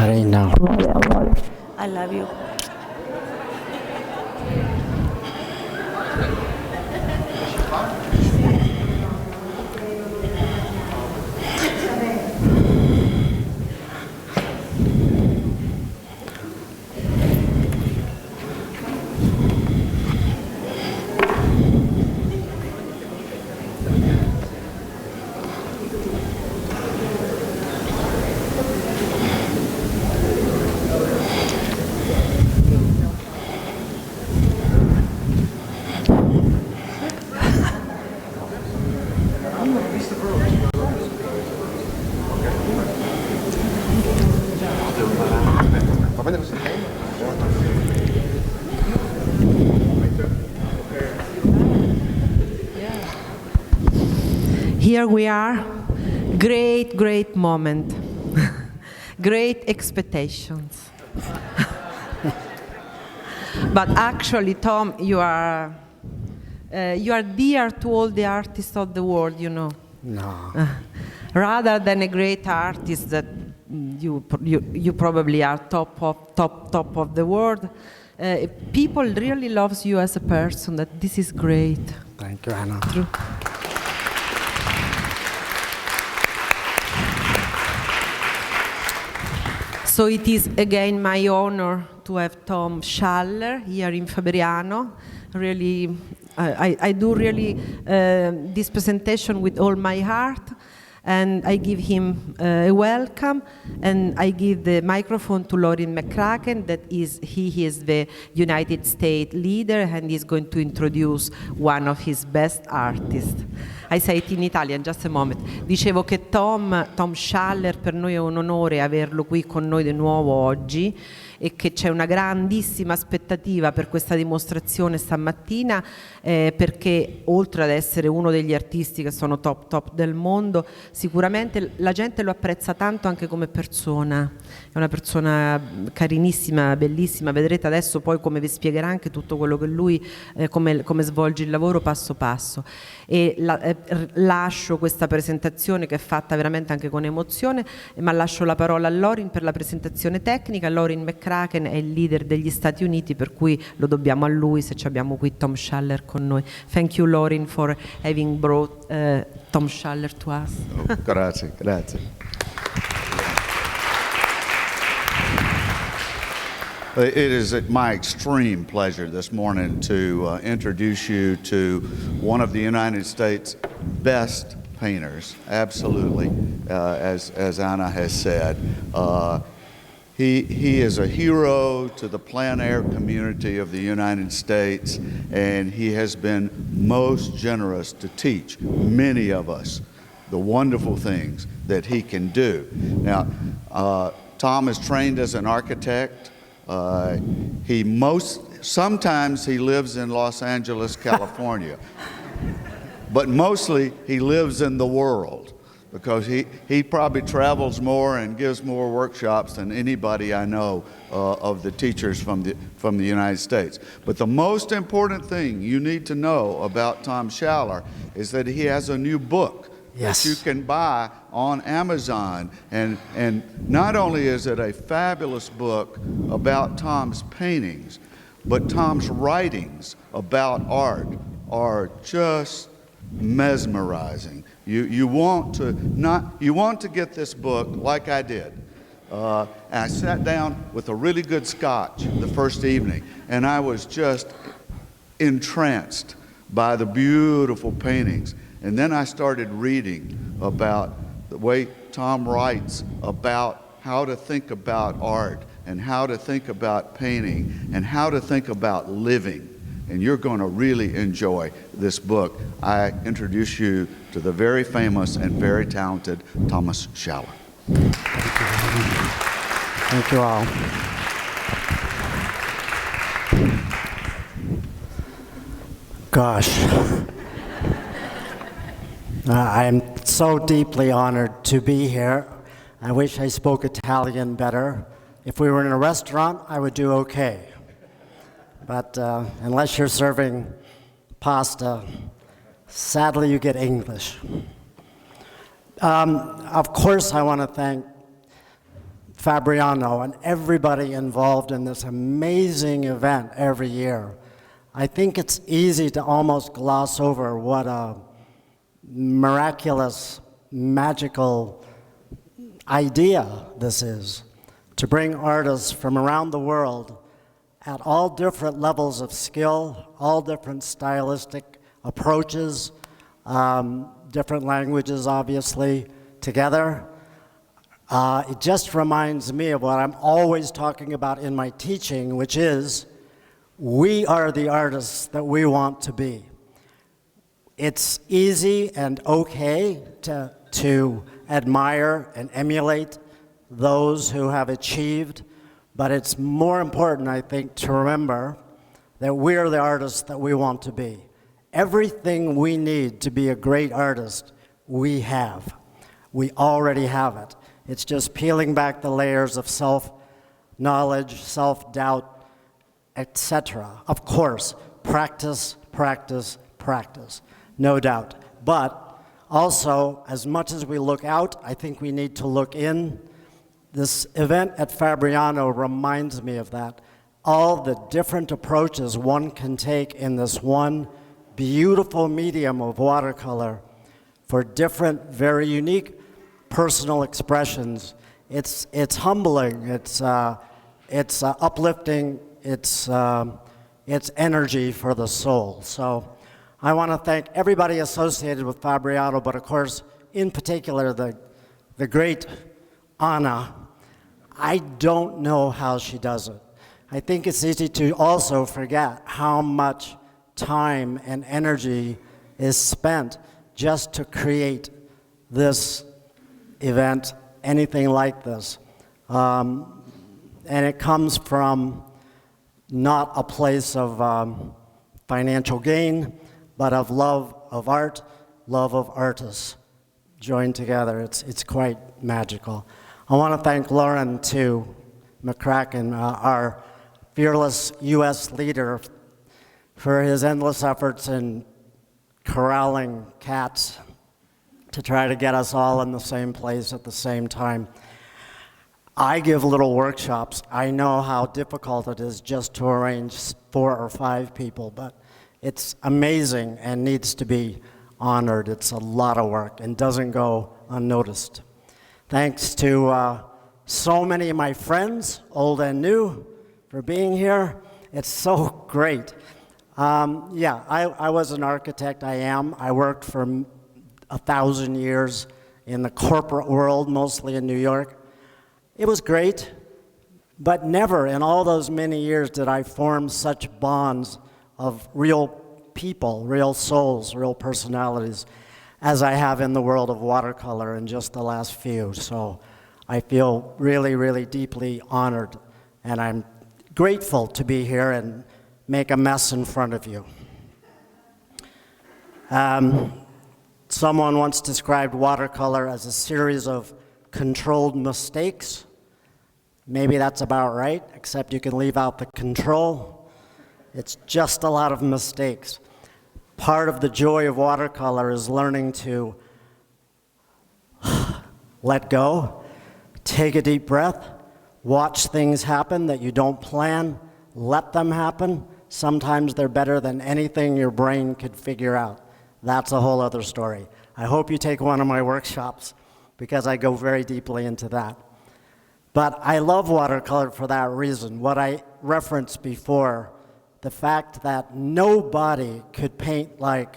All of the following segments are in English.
I know. I love you. Here we are, great moment, great expectations. But actually, Tom, you are dear to all the artists of the world, you know. No. Rather than a great artist that you probably are top of the world, people really loves you as a person. That this is great. Thank you, Anna. True. So it is again my honor to have Tom Schaller here in Fabriano. Really, I do really this presentation with all my heart, and I give him a welcome, and I give the microphone to Lauren McCracken, he is the United States leader, and he's going to introduce one of his best artists. I say it in Italian, just a moment. Dicevo che Tom Schaller, per noi è un onore averlo qui con noi di nuovo oggi, e che c'è una grandissima aspettativa per questa dimostrazione stamattina, perché oltre ad essere uno degli artisti che sono top del mondo, sicuramente la gente lo apprezza tanto anche come persona. È una persona carinissima, bellissima, vedrete adesso poi come vi spiegherà anche tutto quello che lui, come svolge il lavoro passo passo. E lascio questa presentazione che è fatta veramente anche con emozione, ma lascio la parola a Lauren per la presentazione tecnica. Lauren McCracken è il leader degli Stati Uniti, per cui lo dobbiamo a lui se abbiamo qui Tom Schaller con noi. Thank you, Lauren, for having brought Tom Schaller to us. Oh, grazie. It is my extreme pleasure this morning to introduce you to one of the United States' best painters, absolutely, as Anna has said. He is a hero to the plein air community of the United States, and he has been most generous to teach many of us the wonderful things that he can do. Now, Tom is trained as an architect. Sometimes he lives in Los Angeles, California, but mostly he lives in the world, because he probably travels more and gives more workshops than anybody I know of the teachers from the United States. But the most important thing you need to know about Tom Schaller is that he has a new book. Yes. That you can buy on Amazon, and not only is it a fabulous book about Tom's paintings, but Tom's writings about art are just mesmerizing. You want to get this book like I did. And I sat down with a really good scotch the first evening, and I was just entranced by the beautiful paintings. And then I started reading about the way Tom writes about how to think about art and how to think about painting and how to think about living. And you're going to really enjoy this book. I introduce you to the very famous and very talented Thomas Schaller. Thank you all. Gosh. I am so deeply honored to be here. I wish I spoke Italian better. If we were in a restaurant, I would do okay. But unless you're serving pasta, sadly you get English. Of course, I want to thank Fabriano and everybody involved in this amazing event every year. I think it's easy to almost gloss over what a miraculous, magical idea this is, to bring artists from around the world at all different levels of skill, all different stylistic approaches, different languages, obviously, together. It just reminds me of what I'm always talking about in my teaching, which is, we are the artists that we want to be. It's easy and okay to admire and emulate those who have achieved, but it's more important, I think, to remember that we're the artists that we want to be. Everything we need to be a great artist, we have. We already have it. It's just peeling back the layers of self-knowledge, self-doubt, etc. Of course, practice, practice, practice, no doubt. But also, as much as we look out, I think we need to look in. This event at Fabriano reminds me of that. All the different approaches one can take in this one beautiful medium of watercolor for different, very unique personal expressions. It's humbling, it's uplifting, it's energy for the soul. So I want to thank everybody associated with Fabriano, but of course, in particular, the great Anna. I don't know how she does it. I think it's easy to also forget how much time and energy is spent just to create this event, anything like this. And it comes from not a place of financial gain, but of love of art, love of artists joined together. It's quite magical. I want to thank Lauren, too, McCracken, our fearless U.S. leader, for his endless efforts in corralling cats to try to get us all in the same place at the same time. I give little workshops. I know how difficult it is just to arrange 4 or 5 people, but it's amazing and needs to be honored. It's a lot of work and doesn't go unnoticed. Thanks to so many of my friends, old and new, for being here. It's so great. I was an architect, I am. I worked for 1,000 years in the corporate world, mostly in New York. It was great, but never in all those many years did I form such bonds of real people, real souls, real personalities, as I have in the world of watercolor in just the last few. So I feel really, really deeply honored, and I'm grateful to be here and make a mess in front of you. Someone once described watercolor as a series of controlled mistakes. Maybe that's about right, except you can leave out the control. It's just a lot of mistakes. Part of the joy of watercolor is learning to let go, take a deep breath, watch things happen that you don't plan, let them happen. Sometimes they're better than anything your brain could figure out. That's a whole other story. I hope you take one of my workshops because I go very deeply into that. But I love watercolor for that reason. What I referenced before, the fact that nobody could paint like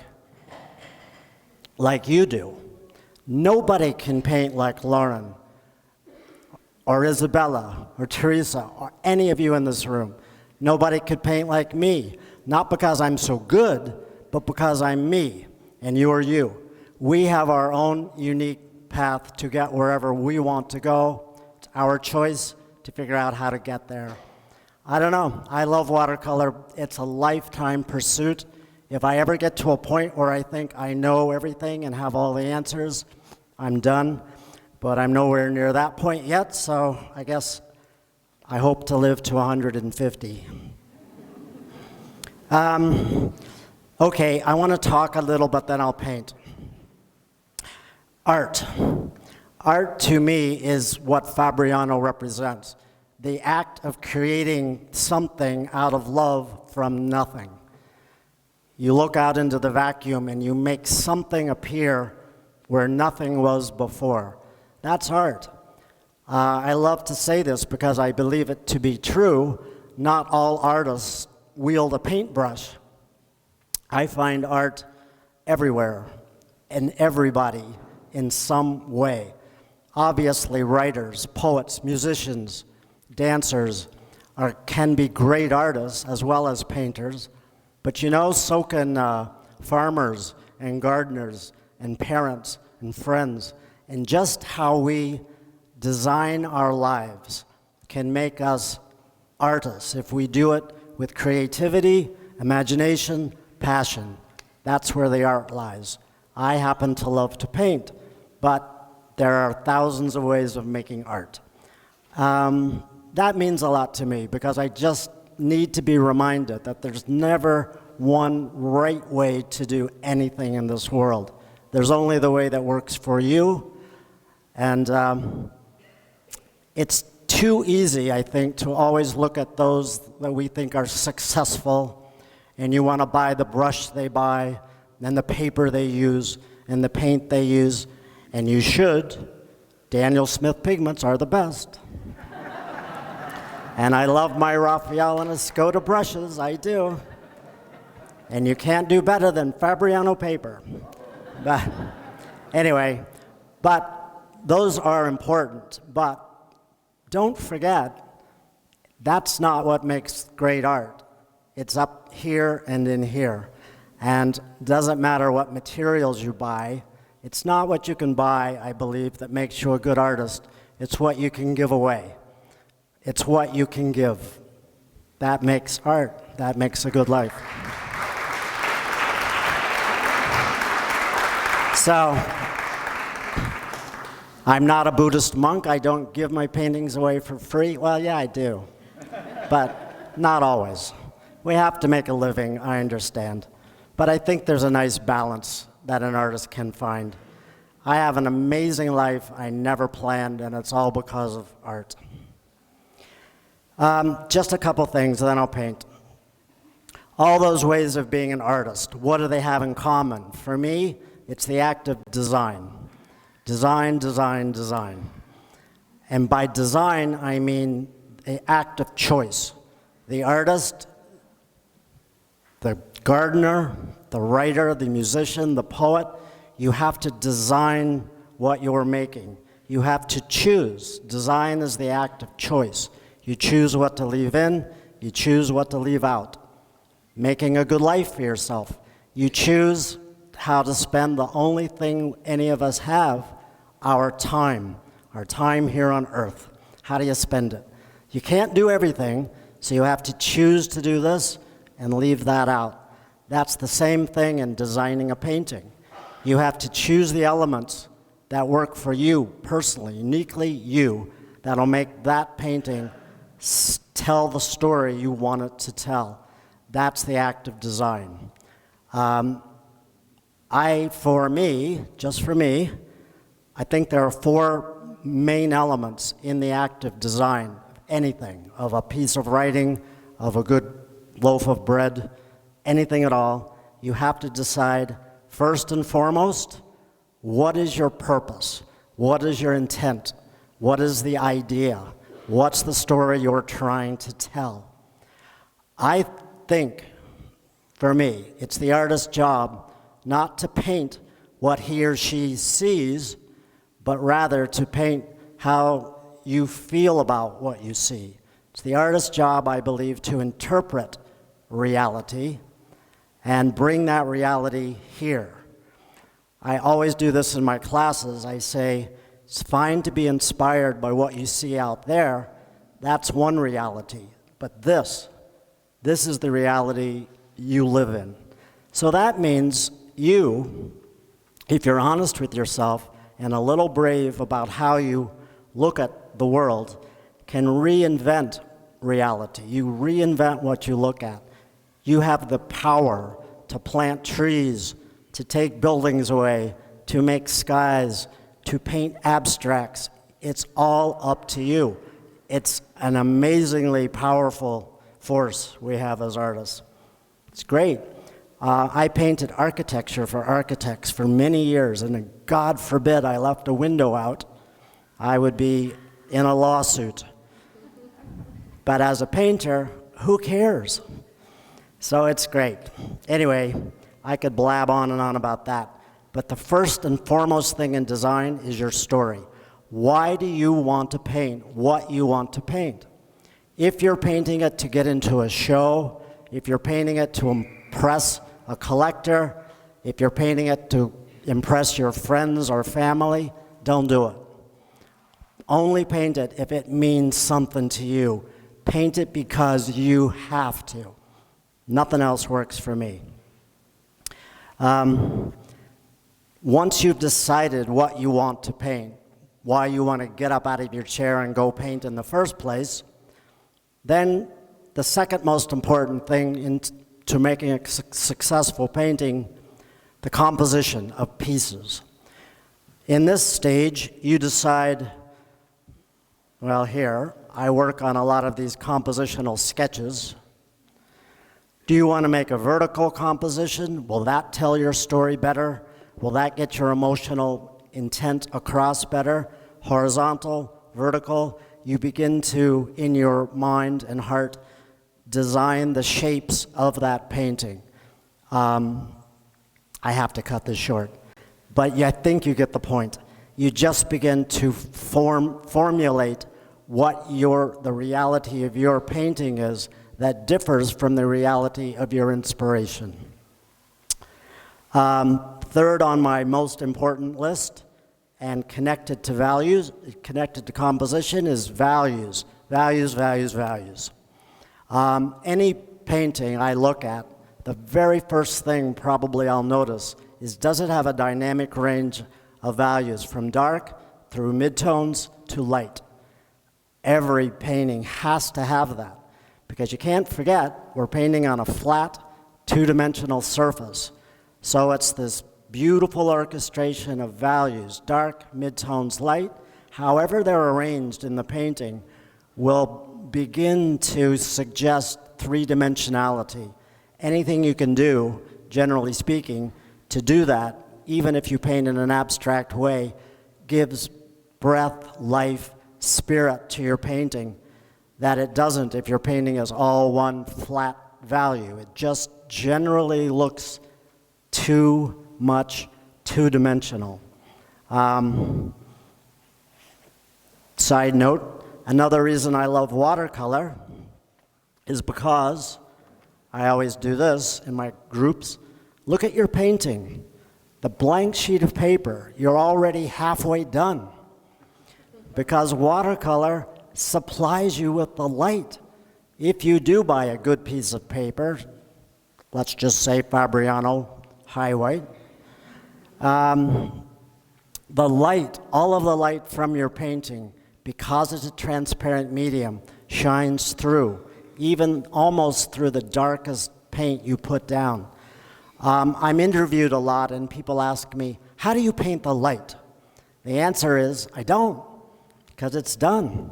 you do. Nobody can paint like Lauren or Isabella or Teresa or any of you in this room. Nobody could paint like me, not because I'm so good, but because I'm me and you are you. We have our own unique path to get wherever we want to go. It's our choice to figure out how to get there. I don't know. I love watercolor. It's a lifetime pursuit. If I ever get to a point where I think I know everything and have all the answers, I'm done. But I'm nowhere near that point yet, so I guess I hope to live to 150. Okay, I want to talk a little, but then I'll paint. Art. Art to me is what Fabriano represents, the act of creating something out of love from nothing. You look out into the vacuum and you make something appear where nothing was before. That's art. I love to say this because I believe it to be true. Not all artists wield a paintbrush. I find art everywhere and everybody in some way. Obviously, writers, poets, musicians, dancers can be great artists as well as painters, but you know, so can farmers and gardeners and parents and friends. And just how we design our lives can make us artists if we do it with creativity, imagination, passion. That's where the art lies. I happen to love to paint, but there are thousands of ways of making art. That means a lot to me because I just need to be reminded that there's never one right way to do anything in this world. There's only the way that works for you. And it's too easy, I think, to always look at those that we think are successful, and you want to buy the brush they buy, and the paper they use, and the paint they use, and you should. Daniel Smith pigments are the best. And I love my Raphael and Escoda brushes, I do. And you can't do better than Fabriano paper. But anyway, those are important, but don't forget, that's not what makes great art. It's up here and in here. And it doesn't matter what materials you buy. It's not what you can buy, I believe, that makes you a good artist. It's what you can give away. It's what you can give. That makes art. That makes a good life. So, I'm not a Buddhist monk. I don't give my paintings away for free. Well, yeah, I do, but not always. We have to make a living, I understand. But I think there's a nice balance that an artist can find. I have an amazing life I never planned, and it's all because of art. Just a couple things, then I'll paint. All those ways of being an artist, what do they have in common? For me, it's the act of design. Design, design, design. And by design, I mean the act of choice. The artist, the gardener, the writer, the musician, the poet, you have to design what you're making. You have to choose. Design is the act of choice. You choose what to leave in, you choose what to leave out. Making a good life for yourself. You choose how to spend the only thing any of us have, our time here on earth. How do you spend it? You can't do everything, so you have to choose to do this and leave that out. That's the same thing in designing a painting. You have to choose the elements that work for you personally, uniquely you, that'll make that painting tell the story you want it to tell. That's the act of design. For me, I think there are four main elements in the act of design of anything, of a piece of writing, of a good loaf of bread, anything at all. You have to decide, first and foremost, what is your purpose? What is your intent? What is the idea? What's the story you're trying to tell? I think, for me, it's the artist's job not to paint what he or she sees, but rather to paint how you feel about what you see. It's the artist's job, I believe, to interpret reality and bring that reality here. I always do this in my classes. I say, it's fine to be inspired by what you see out there. That's one reality. But this is the reality you live in. So that means you, if you're honest with yourself and a little brave about how you look at the world, can reinvent reality. You reinvent what you look at. You have the power to plant trees, to take buildings away, to make skies, to paint abstracts, it's all up to you. It's an amazingly powerful force we have as artists. It's great. I painted architecture for architects for many years, and God forbid I left a window out, I would be in a lawsuit. But as a painter, who cares? So it's great. Anyway, I could blab on and on about that. But the first and foremost thing in design is your story. Why do you want to paint what you want to paint? If you're painting it to get into a show, if you're painting it to impress a collector, if you're painting it to impress your friends or family, don't do it. Only paint it if it means something to you. Paint it because you have to. Nothing else works for me. Once you've decided what you want to paint, why you want to get up out of your chair and go paint in the first place, then the second most important thing to making a successful painting, the composition of pieces. In this stage, you decide, well, here, I work on a lot of these compositional sketches. Do you want to make a vertical composition? Will that tell your story better? Will that get your emotional intent across better? Horizontal, vertical, you begin to, in your mind and heart, design the shapes of that painting. I have to cut this short, but I think you get the point. You just begin to formulate what the reality of your painting is that differs from the reality of your inspiration. Third on my most important list, and connected to values, connected to composition, is values. Values, values, values. Any painting I look at, the very first thing probably I'll notice is, does it have a dynamic range of values from dark through midtones to light? Every painting has to have that, because you can't forget we're painting on a flat, two-dimensional surface. So it's this beautiful orchestration of values, dark, midtones, light. However they're arranged in the painting will begin to suggest three-dimensionality. Anything you can do, generally speaking, to do that, even if you paint in an abstract way, gives breath, life, spirit to your painting that it doesn't if your painting is all one flat value. It just generally looks too much two-dimensional. Side note, another reason I love watercolor is because I always do this in my groups. Look at your painting. The blank sheet of paper, you're already halfway done, because watercolor supplies you with the light. If you do buy a good piece of paper, let's just say Fabriano high white, the light, all of the light from your painting, because it's a transparent medium, shines through, even almost through the darkest paint you put down. I'm interviewed a lot and people ask me, how do you paint the light? The answer is, I don't, because it's done.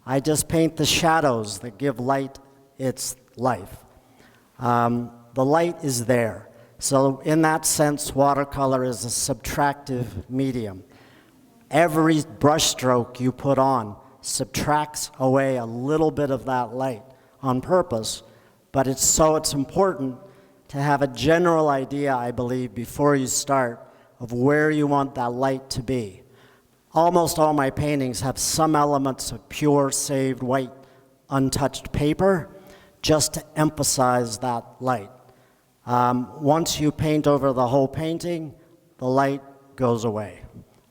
I just paint the shadows that give light its life. The light is there. So in that sense, watercolor is a subtractive medium. Every brushstroke you put on subtracts away a little bit of that light on purpose, but it's important to have a general idea, I believe, before you start, of where you want that light to be. Almost all my paintings have some elements of pure, saved, white, untouched paper, just to emphasize that light. Once you paint over the whole painting, the light goes away,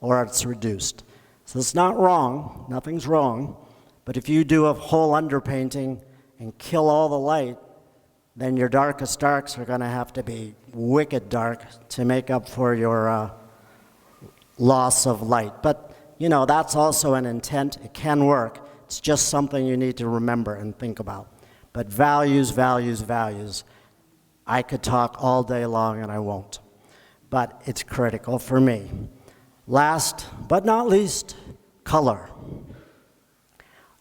or it's reduced. So it's not wrong, nothing's wrong, but if you do a whole underpainting and kill all the light, then your darkest darks are going to have to be wicked dark to make up for your loss of light. But, you know, that's also an intent. It can work. It's just something you need to remember and think about. But values, values, values. I could talk all day long and I won't. But it's critical for me. Last but not least, color.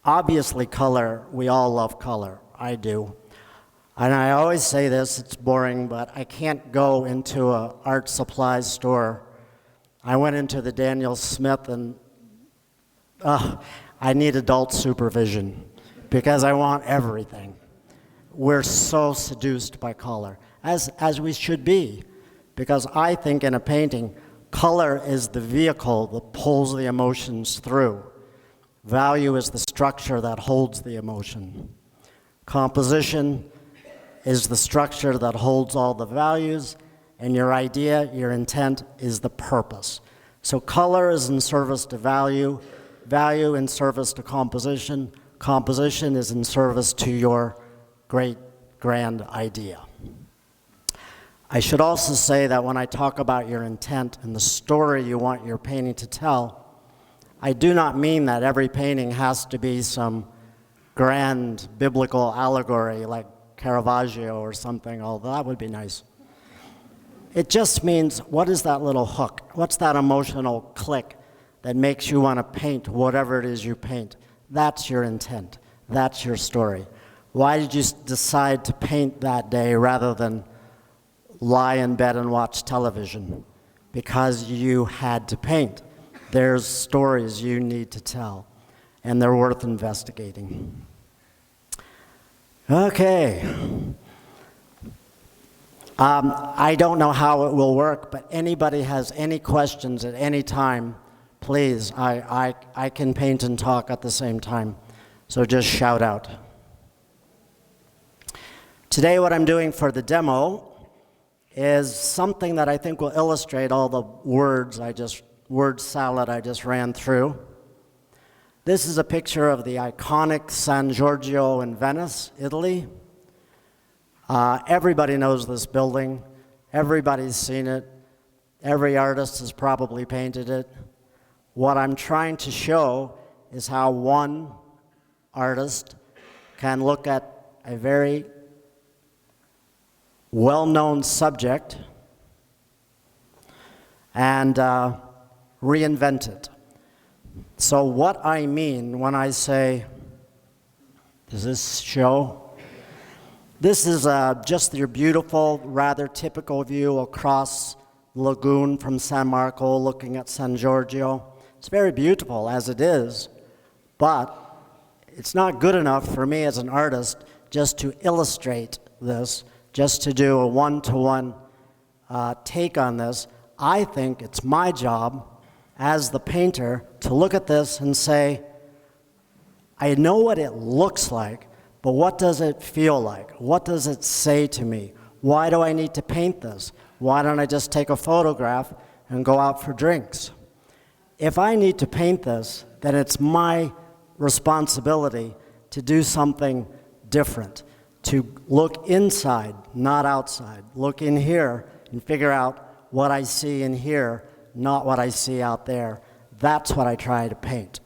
Obviously color, we all love color. I do. And I always say this, it's boring, but I can't go into an art supplies store. I went into the Daniel Smith and I need adult supervision because I want everything. We're so seduced by color, as we should be, because I think in a painting, color is the vehicle that pulls the emotions through. Value is the structure that holds the emotion. Composition is the structure that holds all the values, and your idea, your intent, is the purpose. So color is in service to value, value in service to composition, composition is in service to your great, grand idea. I should also say that when I talk about your intent and the story you want your painting to tell, I do not mean that every painting has to be some grand biblical allegory like Caravaggio or something, although that would be nice. It just means, what is that little hook? What's that emotional click that makes you want to paint whatever it is you paint? That's your intent. That's your story. Why did you decide to paint that day rather than lie in bed and watch television? Because you had to paint. There's stories you need to tell, and they're worth investigating. Okay. I don't know how it will work, but anybody has any questions at any time, please. I can paint and talk at the same time, so just shout out. Today what I'm doing for the demo is something that I think will illustrate all the word salad I just ran through. This is a picture of the iconic San Giorgio in Venice, Italy. Everybody knows this building. Everybody's seen it. Every artist has probably painted it. What I'm trying to show is how one artist can look at a very well-known subject and reinvent it. So what I mean when I say, does this show? This is just your beautiful, rather typical view across the lagoon from San Marco looking at San Giorgio. It's very beautiful as it is, but it's not good enough for me as an artist just to illustrate this, just to do a one-to-one take on this. I think it's my job as the painter to look at this and say, I know what it looks like, but what does it feel like? What does it say to me? Why do I need to paint this? Why don't I just take a photograph and go out for drinks? If I need to paint this, then it's my responsibility to do something different, to look inside, not outside. Look in here and figure out what I see in here, not what I see out there. That's what I try to paint.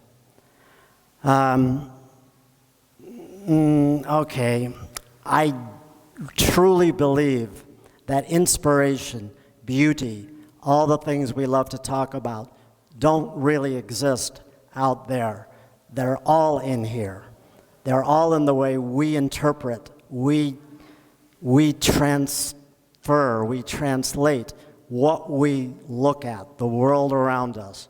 Okay, I truly believe that inspiration, beauty, all the things we love to talk about don't really exist out there. They're all in here. They're all in the way we interpret, we transfer, we translate what we look at, the world around us.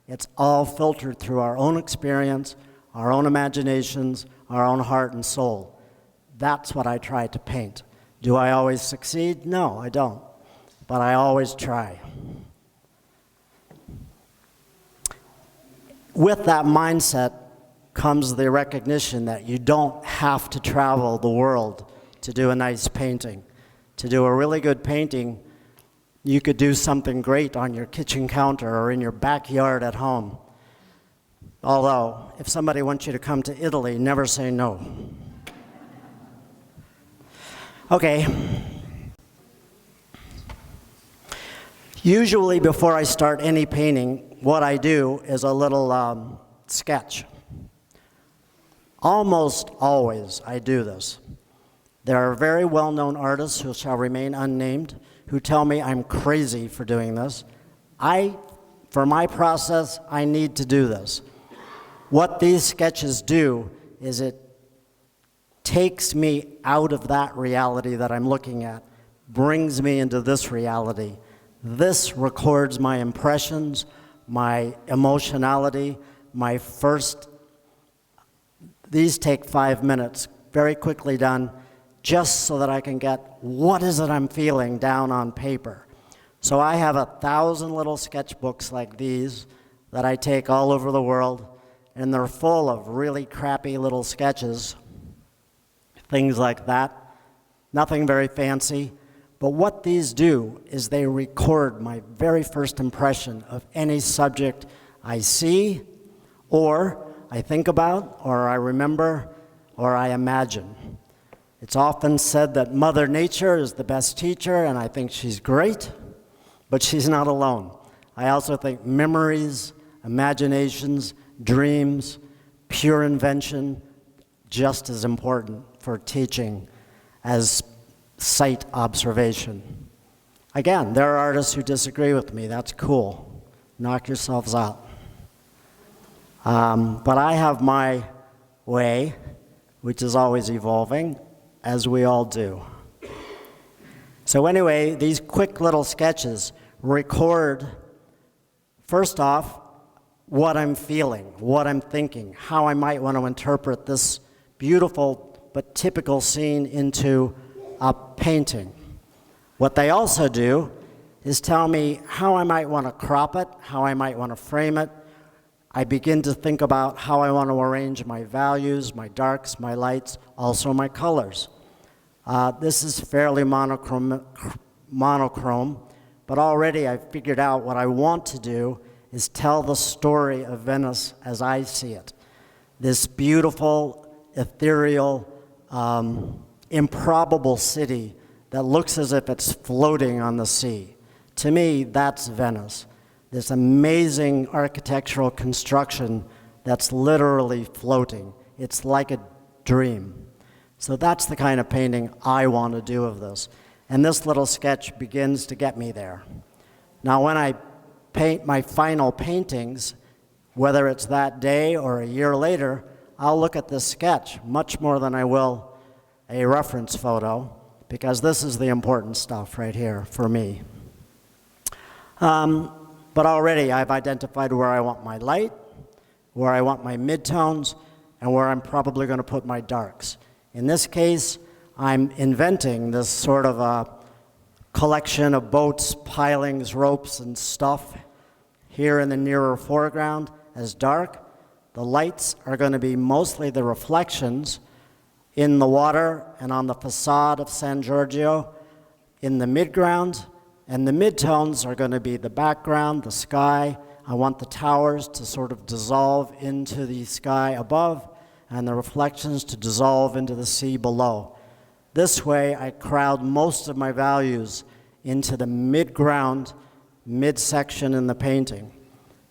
It's all filtered through our own experience, our own imaginations, our own heart and soul. That's what I try to paint. Do I always succeed? No, I don't. But I always try. With that mindset comes the recognition that you don't have to travel the world to do a nice painting. To do a really good painting, you could do something great on your kitchen counter or in your backyard at home. Although, if somebody wants you to come to Italy, never say no. Okay. Usually before I start any painting, what I do is a little sketch. Almost always I do this. There are very well-known artists who shall remain unnamed who tell me I'm crazy for doing this. I for my process, I need to do this. What these sketches do is it takes me out of that reality that I'm looking at, brings me into this reality. This records my impressions, my emotionality, my first. These take 5 minutes, very quickly done, just so that I can get what is it I'm feeling down on paper. So I have 1,000 little sketchbooks like these that I take all over the world, and they're full of really crappy little sketches, things like that. Nothing very fancy. But what these do is they record my very first impression of any subject I see, or I think about, or I remember, or I imagine. It's often said that Mother Nature is the best teacher, and I think she's great, but she's not alone. I also think memories, imaginations, dreams, pure invention, just as important for teaching as sight observation. Again, there are artists who disagree with me. That's cool. Knock yourselves out. But I have my way, which is always evolving, as we all do. So anyway, these quick little sketches record, first off, what I'm feeling, what I'm thinking, how I might want to interpret this beautiful but typical scene into a painting. What they also do is tell me how I might want to crop it, how I might want to frame it. I begin to think about how I want to arrange my values, my darks, my lights, also my colors. This is fairly monochrome, but already I've figured out what I want to do is tell the story of Venice as I see it. This beautiful, ethereal, improbable city that looks as if it's floating on the sea. To me, that's Venice. This amazing architectural construction that's literally floating. It's like a dream. So that's the kind of painting I want to do of this. And this little sketch begins to get me there. Now, when I paint my final paintings, whether it's that day or a year later, I'll look at this sketch much more than I will a reference photo, because this is the important stuff right here for me. But already I've identified where I want my light, where I want my midtones, and where I'm probably going to put my darks. In this case, I'm inventing this sort of a collection of boats, pilings, ropes, and stuff here in the nearer foreground as dark. The lights are going to be mostly the reflections in the water and on the facade of San Giorgio in the midground, and the midtones are going to be the background, the sky. I want the towers to sort of dissolve into the sky above and the reflections to dissolve into the sea below. This way, I crowd most of my values into the midground, midsection in the painting.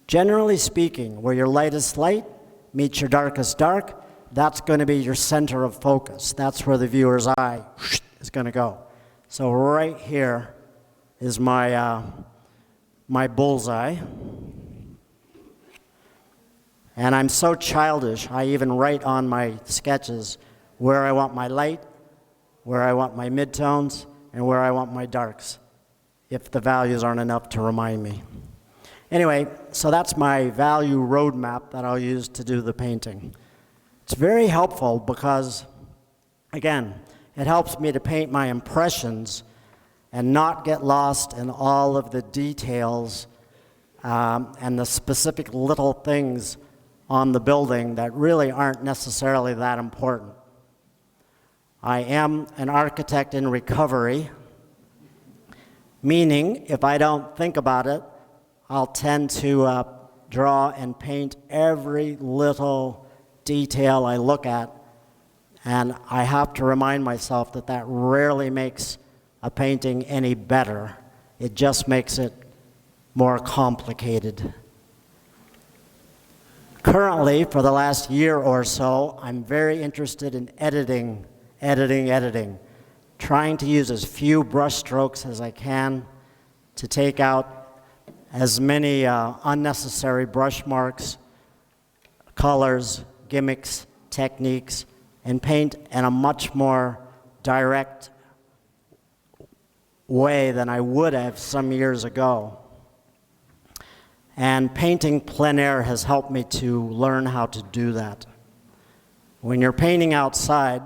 Generally speaking, where your lightest light meets your darkest dark, that's going to be your center of focus. That's where the viewer's eye is going to go. So right here is my, my bullseye. And I'm so childish, I even write on my sketches where I want my light, where I want my midtones, and where I want my darks, if the values aren't enough to remind me. Anyway, so that's my value roadmap that I'll use to do the painting. It's very helpful because, again, it helps me to paint my impressions and not get lost in all of the details and the specific little things on the building that really aren't necessarily that important. I am an architect in recovery, meaning if I don't think about it, I'll tend to draw and paint every little detail I look at, and I have to remind myself that that rarely makes a painting any better. It just makes it more complicated. Currently, for the last year or so, I'm very interested in editing, trying to use as few brush strokes as I can to take out as many unnecessary brush marks, colors, gimmicks, techniques, and paint in a much more direct way than I would have some years ago. And painting plein air has helped me to learn how to do that. When you're painting outside,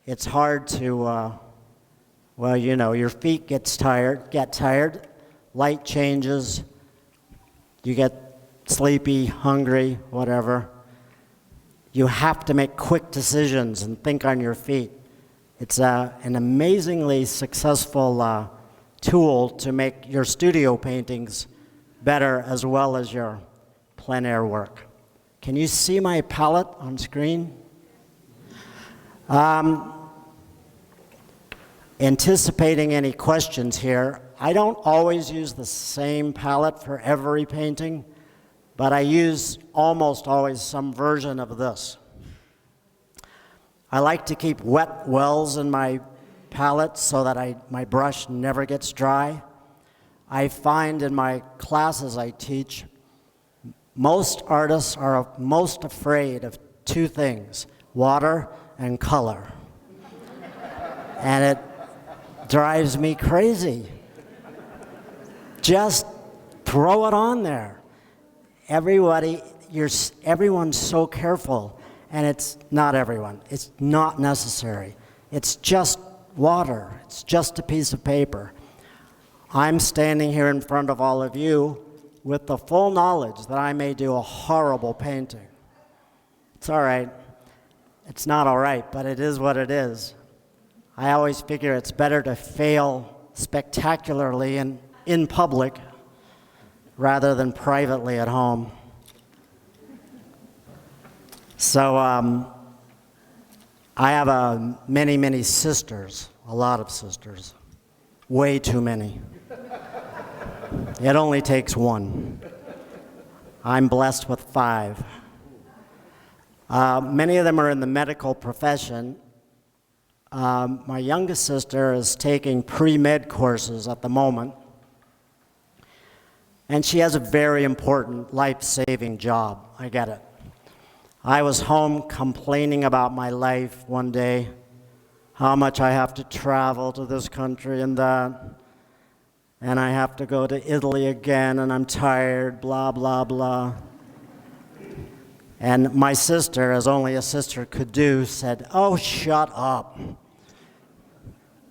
it's hard to, well, you know, your feet get tired, light changes, you get sleepy, hungry, whatever. You have to make quick decisions and think on your feet. It's an amazingly successful tool to make your studio paintings better as well as your plein air work. Can you see my palette on screen? Anticipating any questions here, I don't always use the same palette for every painting, but I use almost always some version of this. I like to keep wet wells in my palette so that my brush never gets dry. I find in my classes I teach, most artists are most afraid of two things, water and color. And it drives me crazy. Just throw it on there. Everyone's so careful, and it's not everyone. It's not necessary. It's just water. It's just a piece of paper. I'm standing here in front of all of you with the full knowledge that I may do a horrible painting. It's all right. It's not all right, but it is what it is. I always figure it's better to fail spectacularly in public rather than privately at home. So I have many, many sisters, a lot of sisters, way too many. It only takes one. I'm blessed with 5. Many of them are in the medical profession. My youngest sister is taking pre-med courses at the moment, and she has a very important life-saving job. I get it. I was home complaining about my life one day, how much I have to travel to this country and that, and I have to go to Italy again, and I'm tired, blah, blah, blah. And my sister, as only a sister could do, said, "Oh, shut up.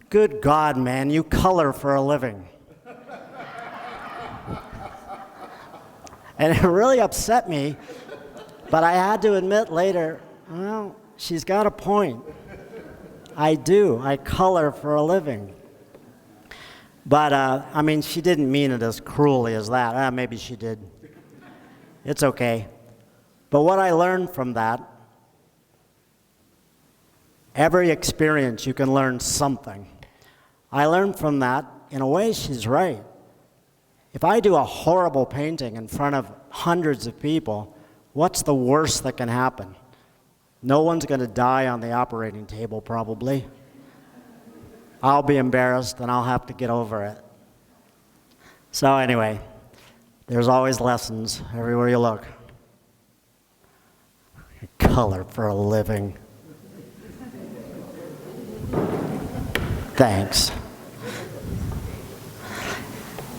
Good God, man, you color for a living." And it really upset me, but I had to admit later, well, she's got a point. I do. I color for a living. But, I mean, she didn't mean it as cruelly as that. Maybe she did. It's okay. But what I learned from that, every experience you can learn something. I learned from that, in a way, she's right. If I do a horrible painting in front of hundreds of people, what's the worst that can happen? No one's going to die on the operating table, probably. I'll be embarrassed, and I'll have to get over it. So anyway, there's always lessons everywhere you look. Color for a living. Thanks.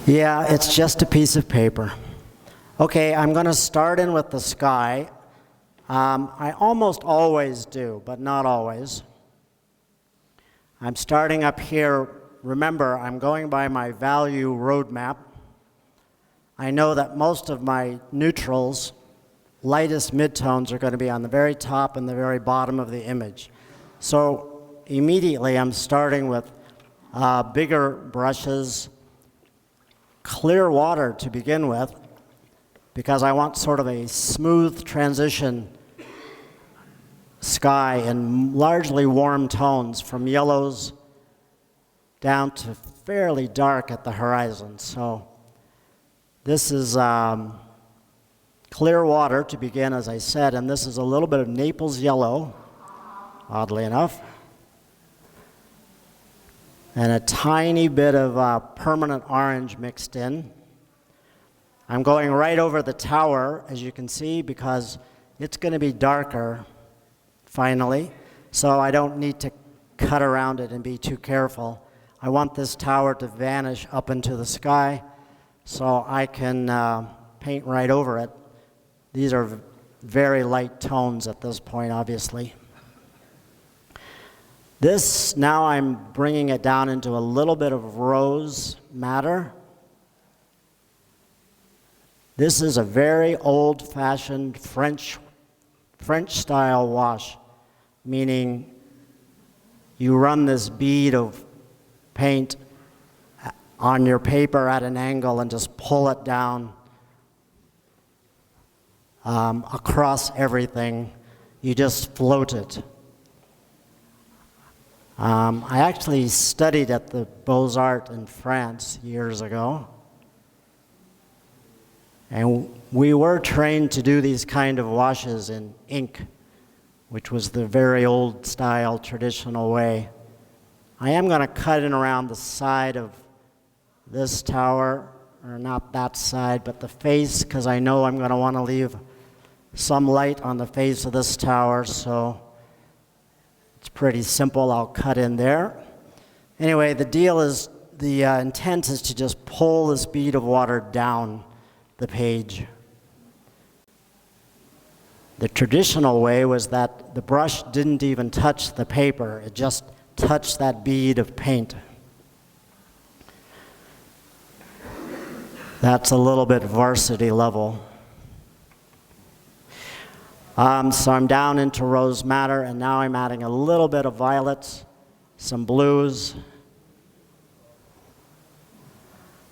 Yeah, it's just a piece of paper. Okay, I'm going to start in with the sky. I almost always do, but not always. I'm starting up here. Remember, I'm going by my value roadmap. I know that most of my neutrals, lightest midtones, are going to be on the very top and the very bottom of the image. So immediately I'm starting with bigger brushes, clear water to begin with, because I want sort of a smooth transition sky in largely warm tones from yellows down to fairly dark at the horizon. So this is clear water to begin, as I said, and this is a little bit of Naples yellow, oddly enough, and a tiny bit of permanent orange mixed in. I'm going right over the tower, as you can see, because it's going to be darker, finally, so I don't need to cut around it and be too careful. I want this tower to vanish up into the sky, so I can paint right over it. These are very light tones at this point, obviously. This, now I'm bringing it down into a little bit of rose matter. This is a very old-fashioned French style wash, meaning you run this bead of paint on your paper at an angle and just pull it down across everything. You just float it. I actually studied at the Beaux-Arts in France years ago. And we were trained to do these kind of washes in ink, which was the very old style, traditional way. I am going to cut in around the side of this tower, or not that side, but the face, because I know I'm going to want to leave some light on the face of this tower, so it's pretty simple. I'll cut in there. Anyway, the deal is, the intent is to just pull this bead of water down the page. The traditional way was that the brush didn't even touch the paper, it just touched that bead of paint. That's a little bit varsity level. So I'm down into rose madder, and now I'm adding a little bit of violets, some blues.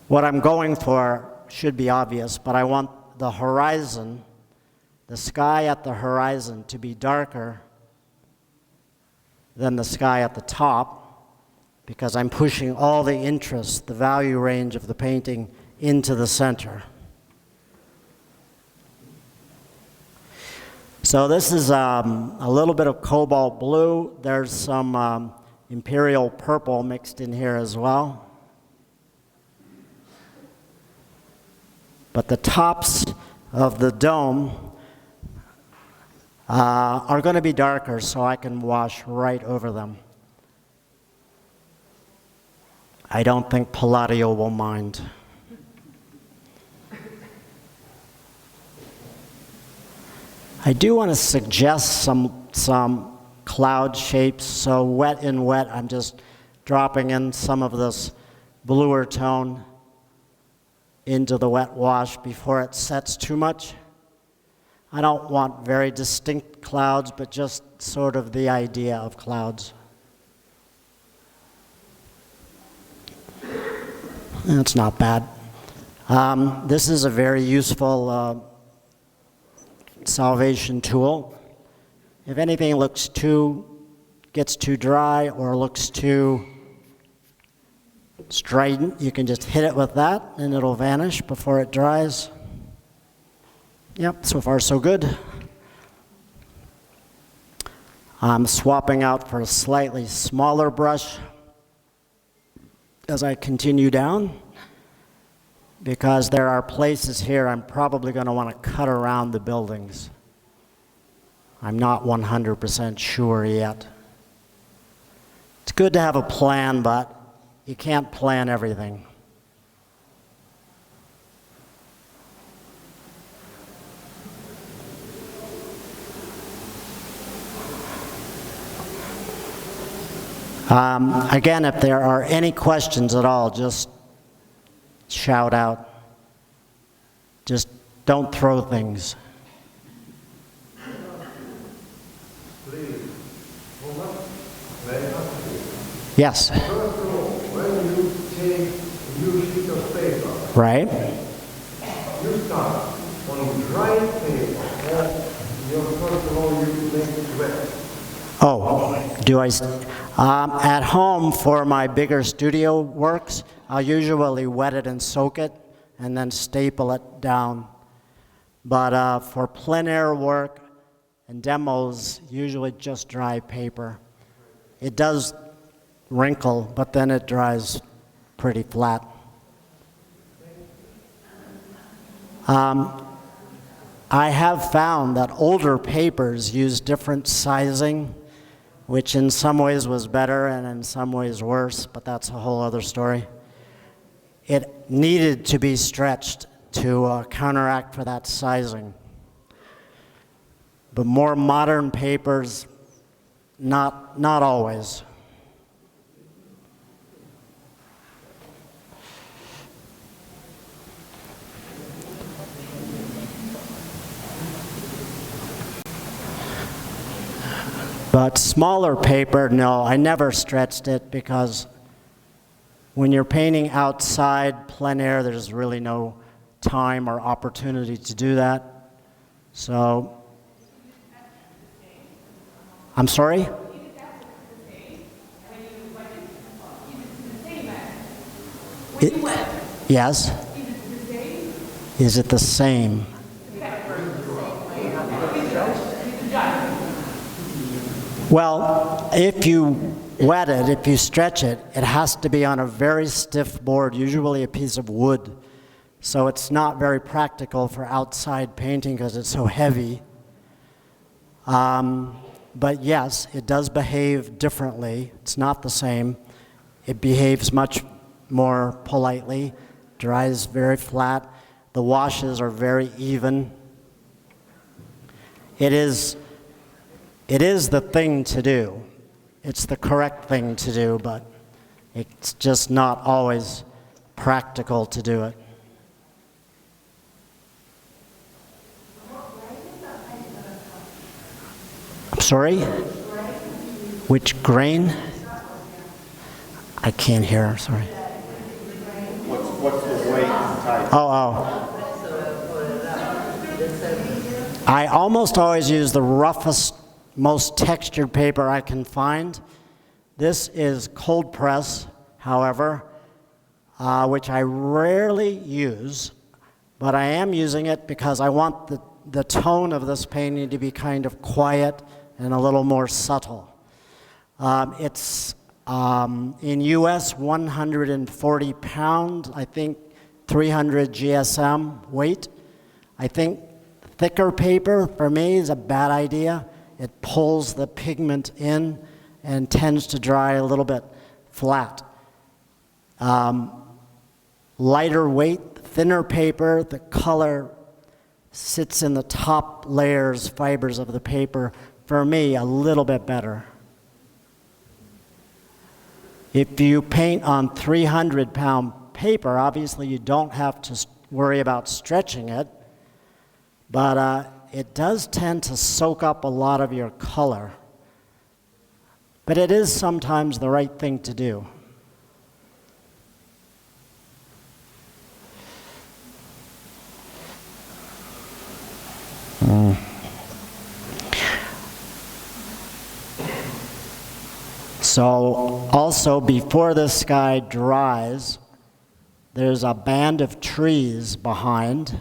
What I'm going for should be obvious, but I want the horizon, the sky at the horizon, to be darker than the sky at the top, because I'm pushing all the interest, the value range of the painting into the center. So this is a little bit of cobalt blue. There's some imperial purple mixed in here as well. But the tops of the dome are going to be darker, so I can wash right over them. I don't think Palladio will mind. I do want to suggest some cloud shapes, so wet in wet, I'm just dropping in some of this bluer tone into the wet wash before it sets too much. I don't want very distinct clouds, but just sort of the idea of clouds. That's not bad. This is a very useful salvation tool. If anything gets too dry or looks too strident, you can just hit it with that and it'll vanish before it dries. Yep, so far so good. I'm swapping out for a slightly smaller brush as I continue down, because there are places here I'm probably going to want to cut around the buildings. I'm not 100% sure yet. It's good to have a plan, but you can't plan everything. Again, if there are any questions at all, just shout out. Just don't throw things. Please, Yes. first of all, when you take a new sheet of paper, Right? you start on dry paper, or first of all you make it wet. Oh, do I? At home for my bigger studio works, I'll usually wet it and soak it and then staple it down. But for plein air work and demos, usually just dry paper. It does wrinkle, but then it dries pretty flat. I have found that older papers use different sizing, which in some ways was better and in some ways worse, but that's a whole other story. It needed to be stretched to counteract for that sizing. But more modern papers, not always. But smaller paper, no, I never stretched it because when you're painting outside, plein air, there's really no time or opportunity to do that. So, I'm sorry? Yes? Is it the same? Well, if you wet it, if you stretch it, it has to be on a very stiff board, usually a piece of wood. So it's not very practical for outside painting because it's so heavy. But yes, it does behave differently. It's not the same. It behaves much more politely, dries very flat. The washes are very even. It is the thing to do. It's the correct thing to do, but it's just not always practical to do it. I'm sorry? Which grain? I can't hear, sorry. What's the weight and type? Oh. I almost always use the roughest, most textured paper I can find. This is cold press, however, which I rarely use, but I am using it because I want the tone of this painting to be kind of quiet and a little more subtle. It's in US 140 pounds, I think 300 GSM weight. I think thicker paper for me is a bad idea. It pulls the pigment in and tends to dry a little bit flat. Lighter weight, thinner paper, the color sits in the top layers, fibers of the paper. For me, a little bit better. If you paint on 300-pound paper, obviously you don't have to worry about stretching it, but it does tend to soak up a lot of your color. But it is sometimes the right thing to do. So also before the sky dries, there's a band of trees behind,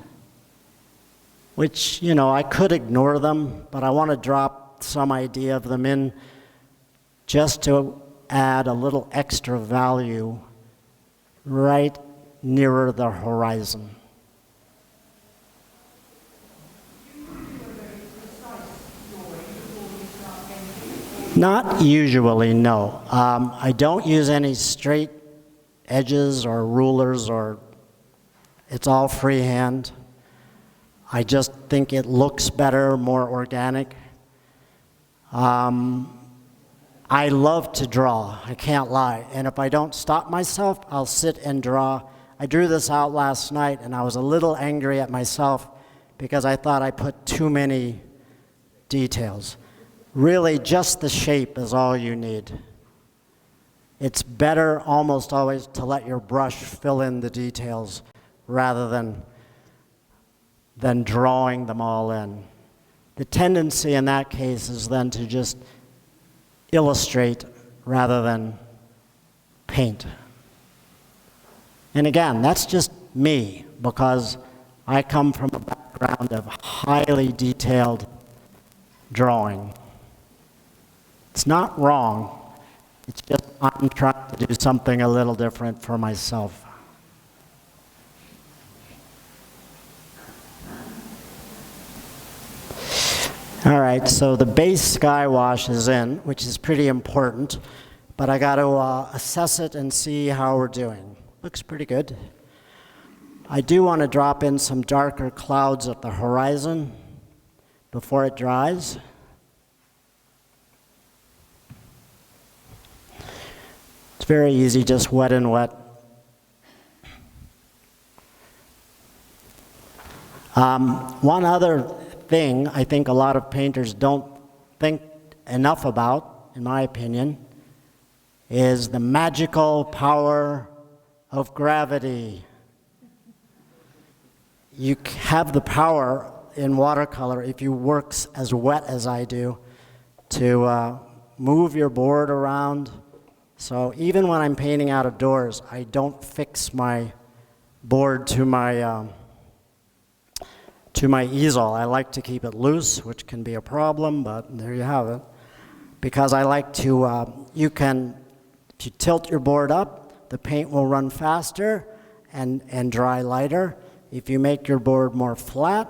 which, I could ignore them, but I want to drop some idea of them in just to add a little extra value right nearer the horizon. Not usually, no. I don't use any straight edges or rulers, or it's all freehand. I just think it looks better, more organic. I love to draw, I can't lie. And if I don't stop myself, I'll sit and draw. I drew this out last night and I was a little angry at myself because I thought I put too many details. Really, just the shape is all you need. It's better almost always to let your brush fill in the details rather than drawing them all in. The tendency in that case is then to just illustrate rather than paint. And again, that's just me because I come from a background of highly detailed drawing. It's not wrong, it's just I'm trying to do something a little different for myself. All right, so the base sky wash is in, which is pretty important, but I got to assess it and see how we're doing. Looks pretty good. I do want to drop in some darker clouds at the horizon before it dries. It's very easy, just wet and wet. One other thing I think a lot of painters don't think enough about, in my opinion, is the magical power of gravity. You have the power in watercolor, if you work as wet as I do, to move your board around. So even when I'm painting out of doors, I don't fix my board to my easel. I like to keep it loose, which can be a problem, but there you have it. Because I like to, if you tilt your board up, the paint will run faster and dry lighter. If you make your board more flat,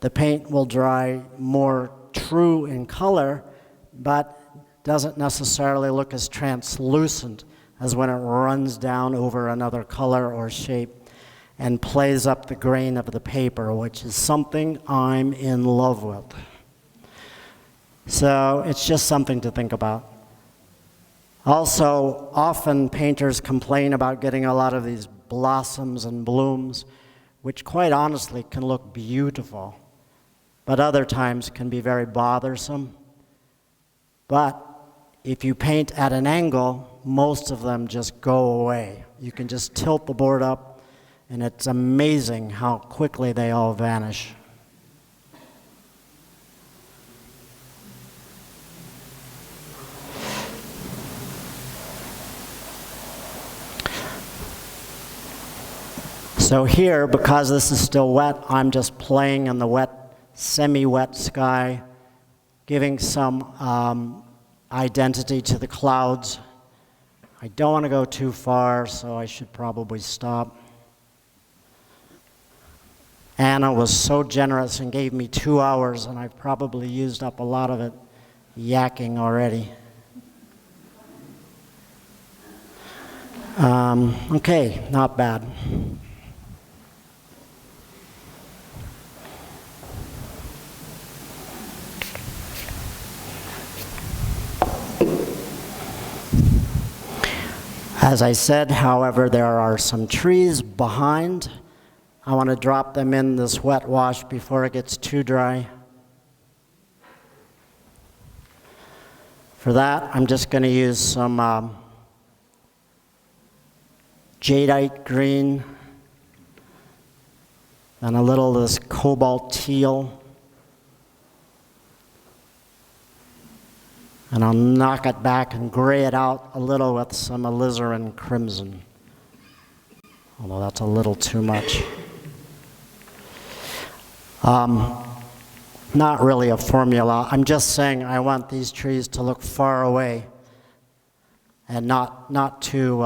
the paint will dry more true in color, but doesn't necessarily look as translucent as when it runs down over another color or shape and plays up the grain of the paper, which is something I'm in love with. So it's just something to think about. Also, often painters complain about getting a lot of these blossoms and blooms, which quite honestly can look beautiful, but other times can be very bothersome. But if you paint at an angle, most of them just go away. You can just tilt the board up, and it's amazing how quickly they all vanish. So here, because this is still wet, I'm just playing in the wet, semi-wet sky, giving some identity to the clouds. I don't want to go too far, so I should probably stop. Anna was so generous and gave me 2 hours, and I've probably used up a lot of it yakking already. Okay, not bad. As I said, however, there are some trees behind. I want to drop them in this wet wash before it gets too dry. For that, I'm just going to use some jadeite green and a little of this cobalt teal. And I'll knock it back and gray it out a little with some alizarin crimson. Although that's a little too much. Not really a formula. I'm just saying I want these trees to look far away and not too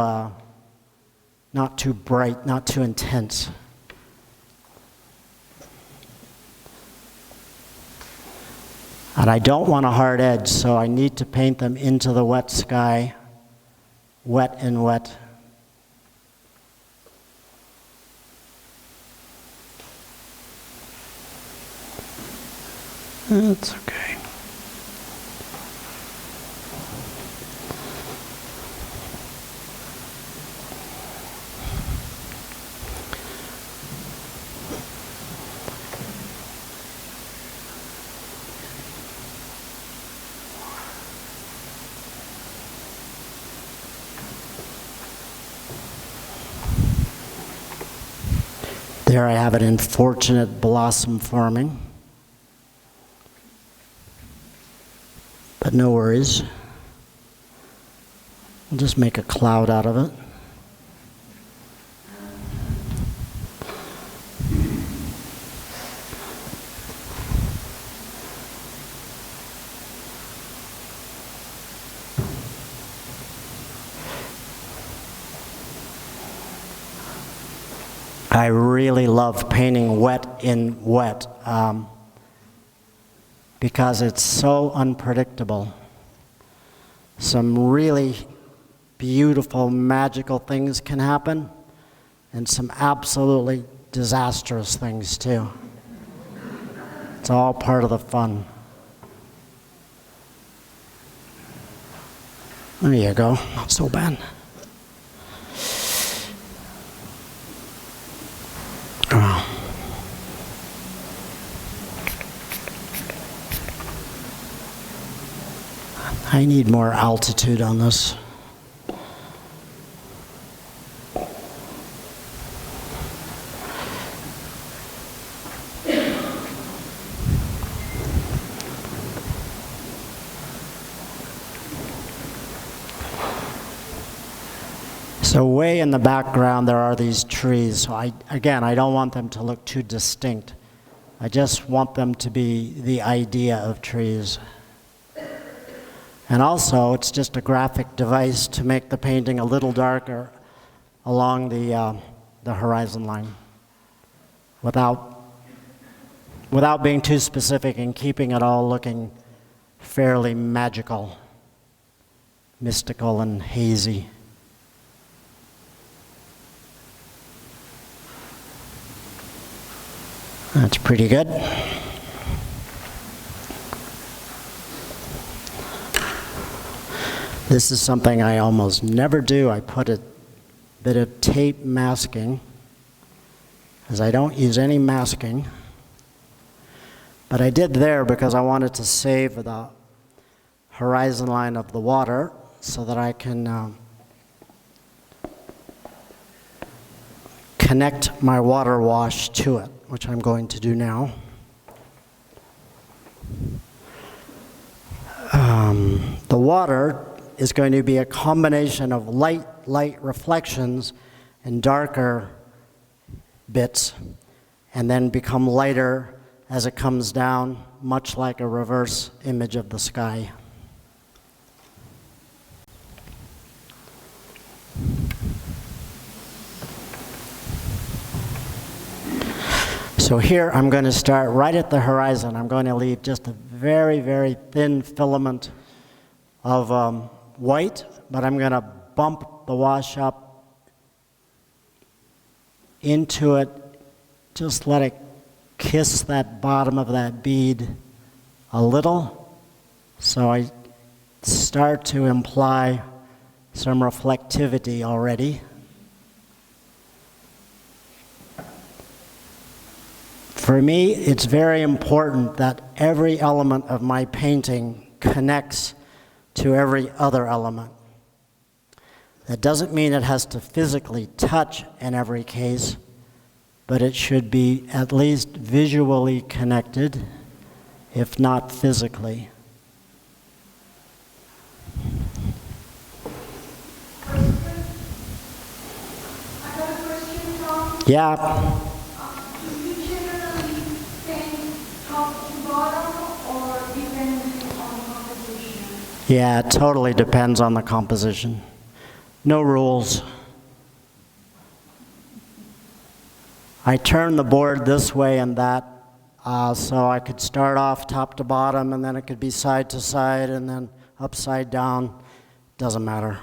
bright, not too intense. And I don't want a hard edge, so I need to paint them into the wet sky, wet and wet. That's okay. There I have an unfortunate blossom forming. But no worries. We'll just make a cloud out of it. I really love painting wet in wet. because it's so unpredictable. Some really beautiful, magical things can happen, and some absolutely disastrous things too. It's all part of the fun. There you go, not so bad. Oh. I need more altitude on this. So way in the background there are these trees. So I don't want them to look too distinct. I just want them to be the idea of trees. And also, it's just a graphic device to make the painting a little darker along the horizon line without being too specific and keeping it all looking fairly magical, mystical, and hazy. That's pretty good. This is something I almost never do. I put a bit of tape masking, as I don't use any masking. But I did there because I wanted to save the horizon line of the water so that I can connect my water wash to it, which I'm going to do now. The water is going to be a combination of light reflections and darker bits, and then become lighter as it comes down, much like a reverse image of the sky. So here I'm going to start right at the horizon. I'm going to leave just a very, very thin filament of white, but I'm going to bump the wash up into it. Just let it kiss that bottom of that bead a little. So I start to imply some reflectivity already. For me, it's very important that every element of my painting connects to every other element. That doesn't mean it has to physically touch in every case, but it should be at least visually connected, if not physically. I got a question, Tom. Yeah. Do you generally paint top to bottom or depending on composition? Yeah, it totally depends on the composition. No rules. I turn the board this way and that, so I could start off top to bottom, and then it could be side to side, and then upside down. Doesn't matter.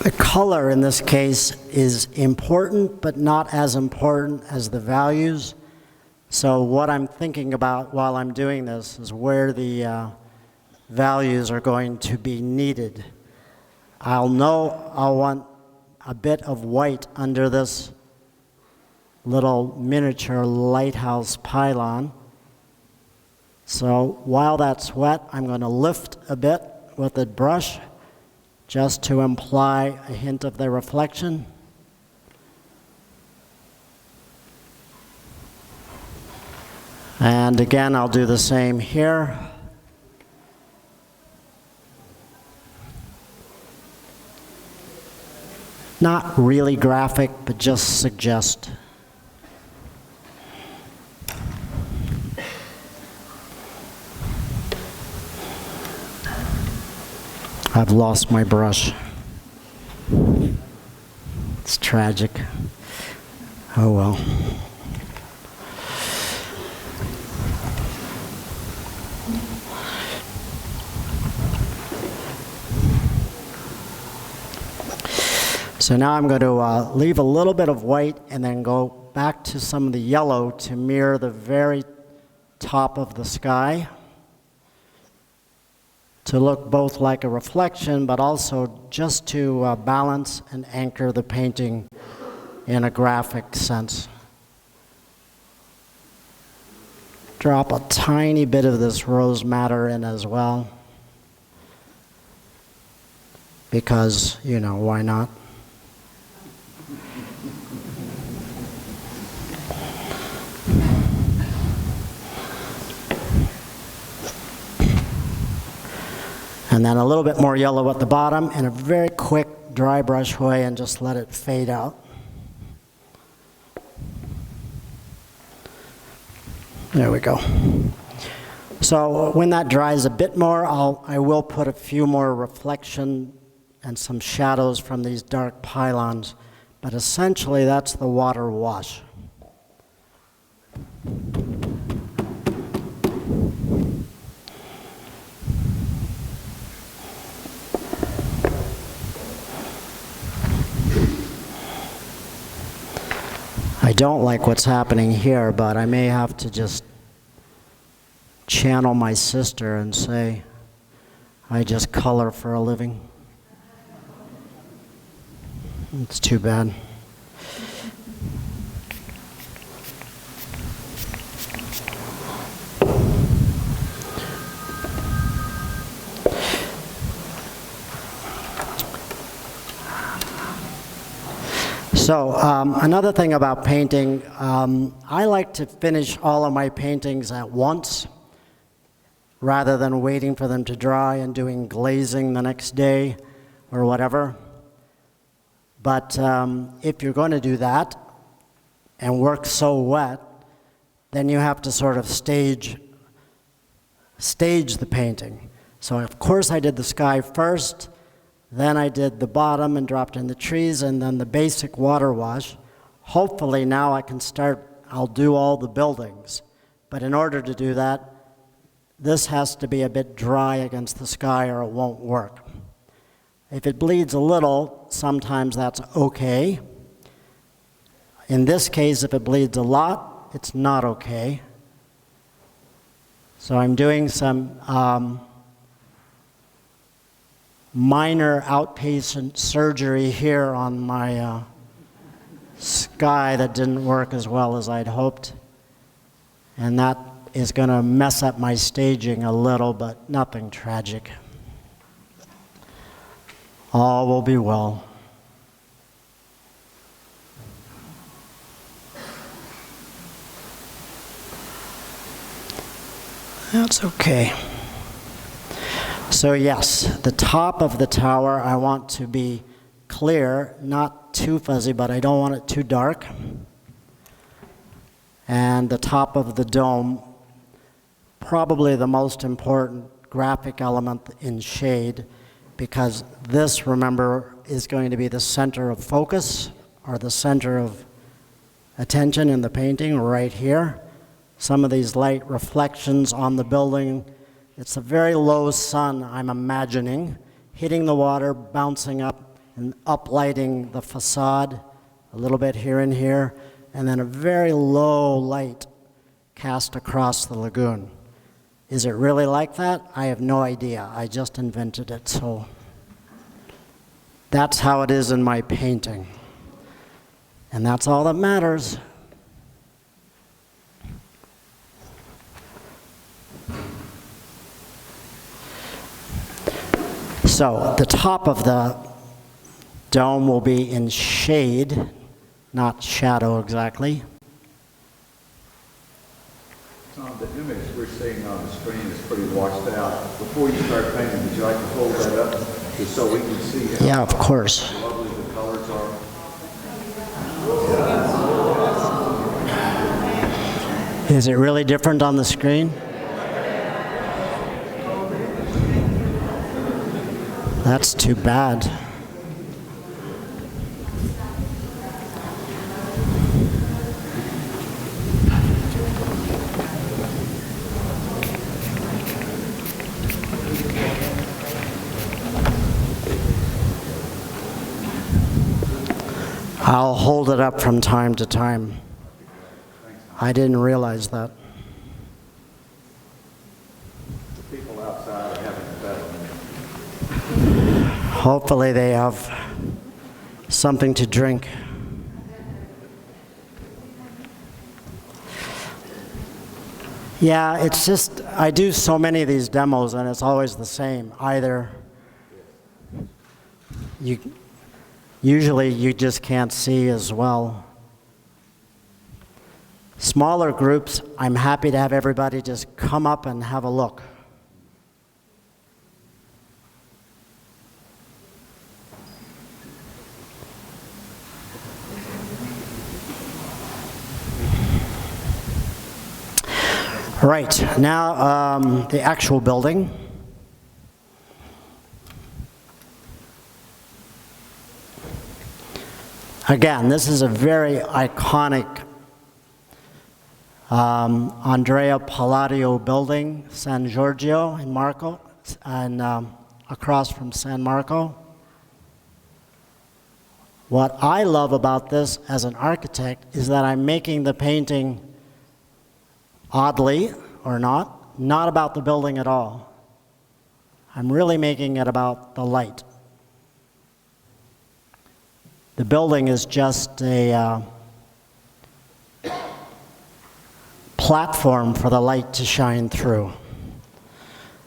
The color in this case is important, but not as important as the values. So what I'm thinking about while I'm doing this is where the values are going to be needed. I'll know I'll want a bit of white under this little miniature lighthouse pylon. So while that's wet, I'm going to lift a bit with the brush just to imply a hint of the reflection. And again, I'll do the same here. Not really graphic, but just suggest. I've lost my brush. It's tragic. Oh well. So now I'm going to leave a little bit of white and then go back to some of the yellow to mirror the very top of the sky, to look both like a reflection, but also just to balance and anchor the painting in a graphic sense. Drop a tiny bit of this rose madder in as well, because, you know, why not? And then a little bit more yellow at the bottom in a very quick dry brush way, and just let it fade out. There we go. So when that dries a bit more, I will put a few more reflection and some shadows from these dark pylons, but essentially that's the water wash. I don't like what's happening here, but I may have to just channel my sister and say, I just color for a living. It's too bad. So another thing about painting, I like to finish all of my paintings at once rather than waiting for them to dry and doing glazing the next day or whatever. But if you're going to do that and work so wet, then you have to sort of stage the painting. So of course I did the sky first, then I did the bottom and dropped in the trees, and then the basic water wash. Hopefully now I'll do all the buildings. But in order to do that, this has to be a bit dry against the sky or it won't work. If it bleeds a little, sometimes that's okay. In this case, if it bleeds a lot, it's not okay. So I'm doing some minor outpatient surgery here on my sky that didn't work as well as I'd hoped. And that is going to mess up my staging a little, but nothing tragic. All will be well. That's okay. So yes, the top of the tower I want to be clear, not too fuzzy, but I don't want it too dark. And the top of the dome, probably the most important graphic element in shade, because this, remember, is going to be the center of focus or the center of attention in the painting right here. Some of these light reflections on the building, it's a very low sun, I'm imagining, hitting the water, bouncing up and uplighting the facade a little bit here and here, and then a very low light cast across the lagoon. Is it really like that? I have no idea. I just invented it, so that's how it is in my painting. And that's all that matters. So the top of the dome will be in shade, not shadow exactly. Tom, the image we're seeing on the screen is pretty washed out. Before you start painting, would you like to hold that up just so we can see how Yeah, of course. lovely the colors are? Is it really different on the screen? That's too bad. I'll hold it up from time to time. I didn't realize that. The people outside are having a better Hopefully they have something to drink. Yeah, it's just, I do so many of these demos and it's always the same. Either usually you just can't see as well. Smaller groups, I'm happy to have everybody just come up and have a look. Right, now the actual building. Again, this is a very iconic Andrea Palladio building, San Giorgio in Marco, and across from San Marco. What I love about this as an architect is that I'm making the painting, oddly or not about the building at all. I'm really making it about the light. The building is just a platform for the light to shine through.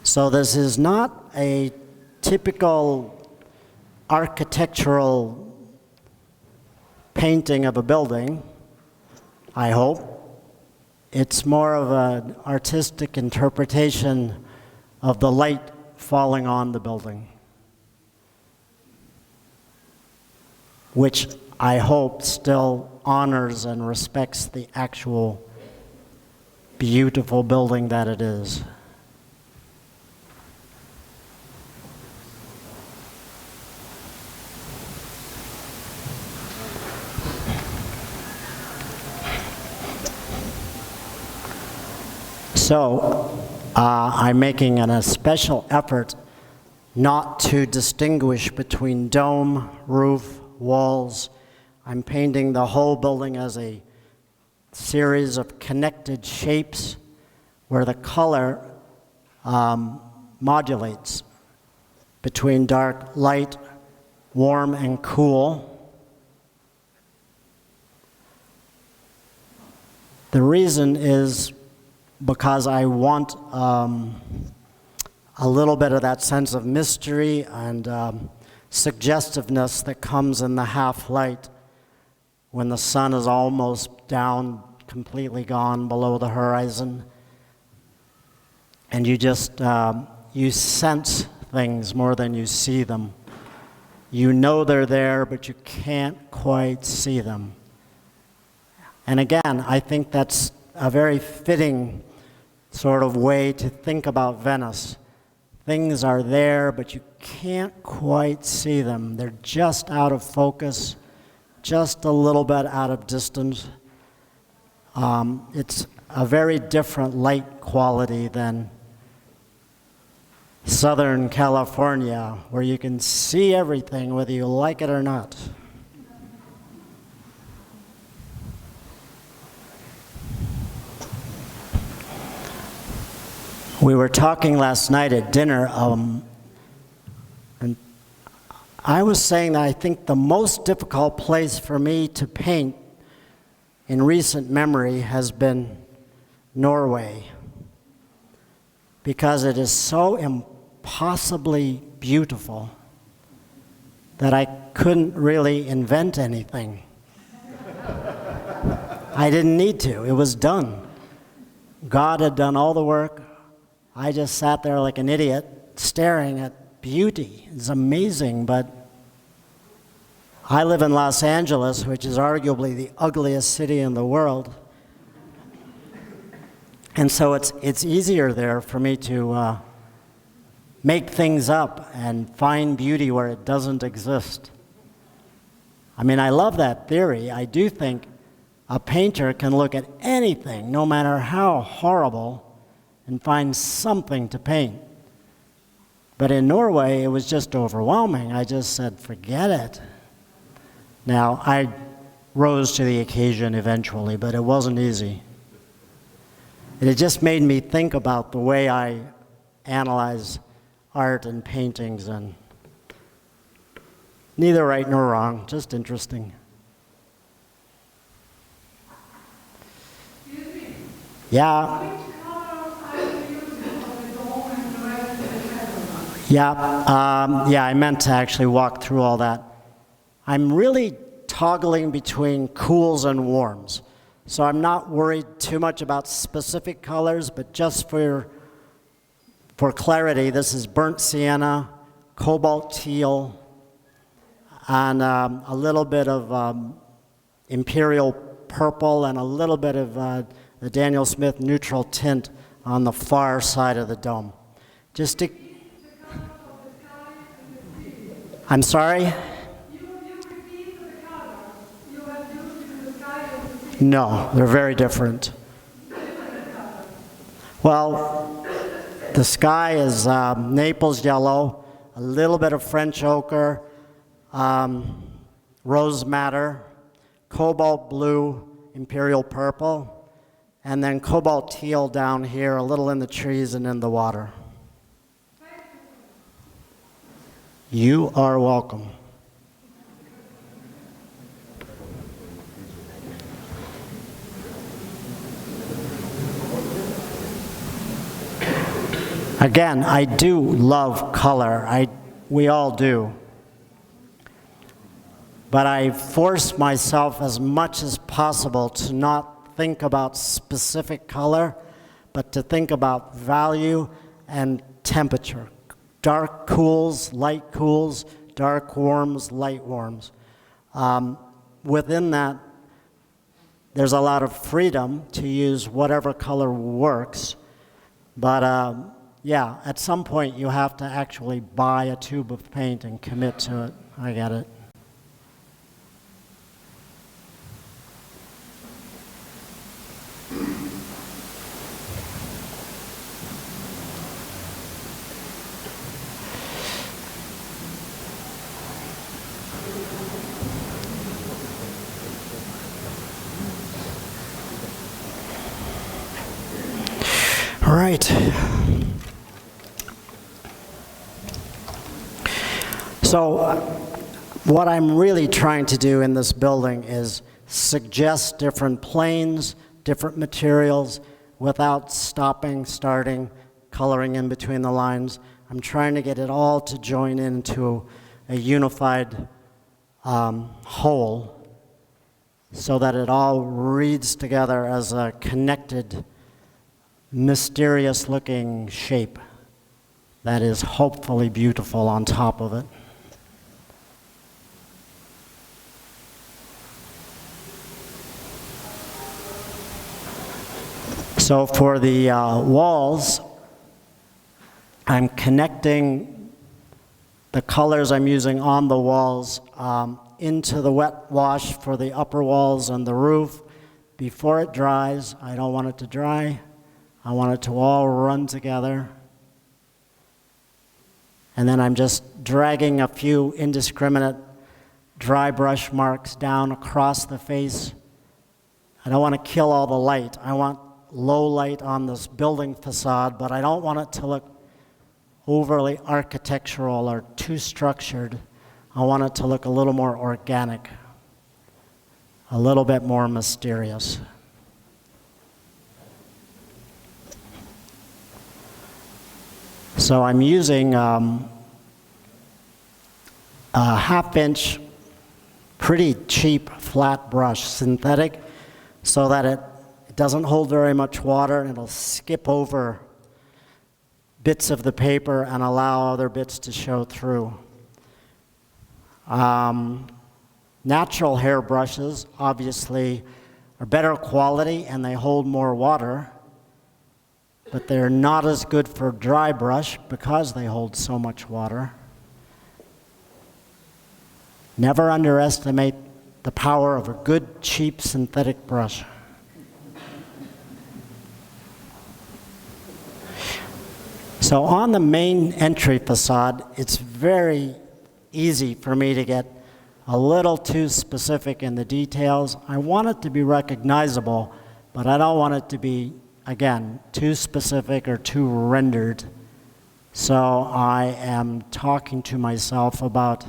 So this is not a typical architectural painting of a building, I hope. It's more of an artistic interpretation of the light falling on the building, which I hope still honors and respects the actual beautiful building that it is. So I'm making a special effort not to distinguish between dome, roof, walls. I'm painting the whole building as a series of connected shapes where the color modulates between dark, light, warm, and cool. The reason is because I want a little bit of that sense of mystery and suggestiveness that comes in the half light when the sun is almost down, completely gone below the horizon. And you just, you sense things more than you see them. You know they're there, but you can't quite see them. And again, I think that's a very fitting sort of way to think about Venice. Things are there, but you can't quite see them. They're just out of focus, just a little bit out of distance. It's a very different light quality than Southern California, where you can see everything whether you like it or not. We were talking last night at dinner, and I was saying that I think the most difficult place for me to paint in recent memory has been Norway, because it is so impossibly beautiful that I couldn't really invent anything. I didn't need to. It was done. God had done all the work. I just sat there like an idiot staring at beauty. It's amazing, but I live in Los Angeles, which is arguably the ugliest city in the world. And so it's easier there for me to make things up and find beauty where it doesn't exist. I mean, I love that theory. I do think a painter can look at anything, no matter how horrible, and find something to paint. But in Norway, it was just overwhelming. I just said, forget it. Now, I rose to the occasion eventually, but it wasn't easy. And it just made me think about the way I analyze art and paintings, and neither right nor wrong, just interesting. Excuse me. Yeah. Which colors are you using for the dome and the rest of the shadow? Yeah, I meant to actually walk through all that. I'm really toggling between cools and warms. So I'm not worried too much about specific colors, but just for clarity, this is burnt sienna, cobalt teal, and a little bit of imperial purple, and a little bit of the Daniel Smith neutral tint on the far side of the dome. Just to... I'm sorry? No, they're very different. Well, the sky is Naples yellow, a little bit of French ochre, rose madder, cobalt blue, imperial purple, and then cobalt teal down here, a little in the trees and in the water. You are welcome. Again, I do love color. We all do. But I force myself as much as possible to not think about specific color, but to think about value and temperature. Dark cools, light cools, dark warms, light warms. Within that, there's a lot of freedom to use whatever color works, but yeah, at some point you have to actually buy a tube of paint and commit to it. I get it. All right. So what I'm really trying to do in this building is suggest different planes, different materials, without stopping, starting, coloring in between the lines. I'm trying to get it all to join into a unified whole so that it all reads together as a connected, mysterious-looking shape that is hopefully beautiful on top of it. So for the walls, I'm connecting the colors I'm using on the walls into the wet wash for the upper walls and the roof. Before it dries, I don't want it to dry. I want it to all run together. And then I'm just dragging a few indiscriminate dry brush marks down across the face. I don't want to kill all the light. I want low light on this building facade, but I don't want it to look overly architectural or too structured. I want it to look a little more organic, a little bit more mysterious. So I'm using a half-inch, pretty cheap flat brush, synthetic, so that it doesn't hold very much water and it'll skip over bits of the paper and allow other bits to show through. Natural hair brushes obviously are better quality and they hold more water, but they're not as good for dry brush because they hold so much water. Never underestimate the power of a good, cheap synthetic brush. So on the main entry facade, it's very easy for me to get a little too specific in the details. I want it to be recognizable, but I don't want it to be, again, too specific or too rendered. So I am talking to myself about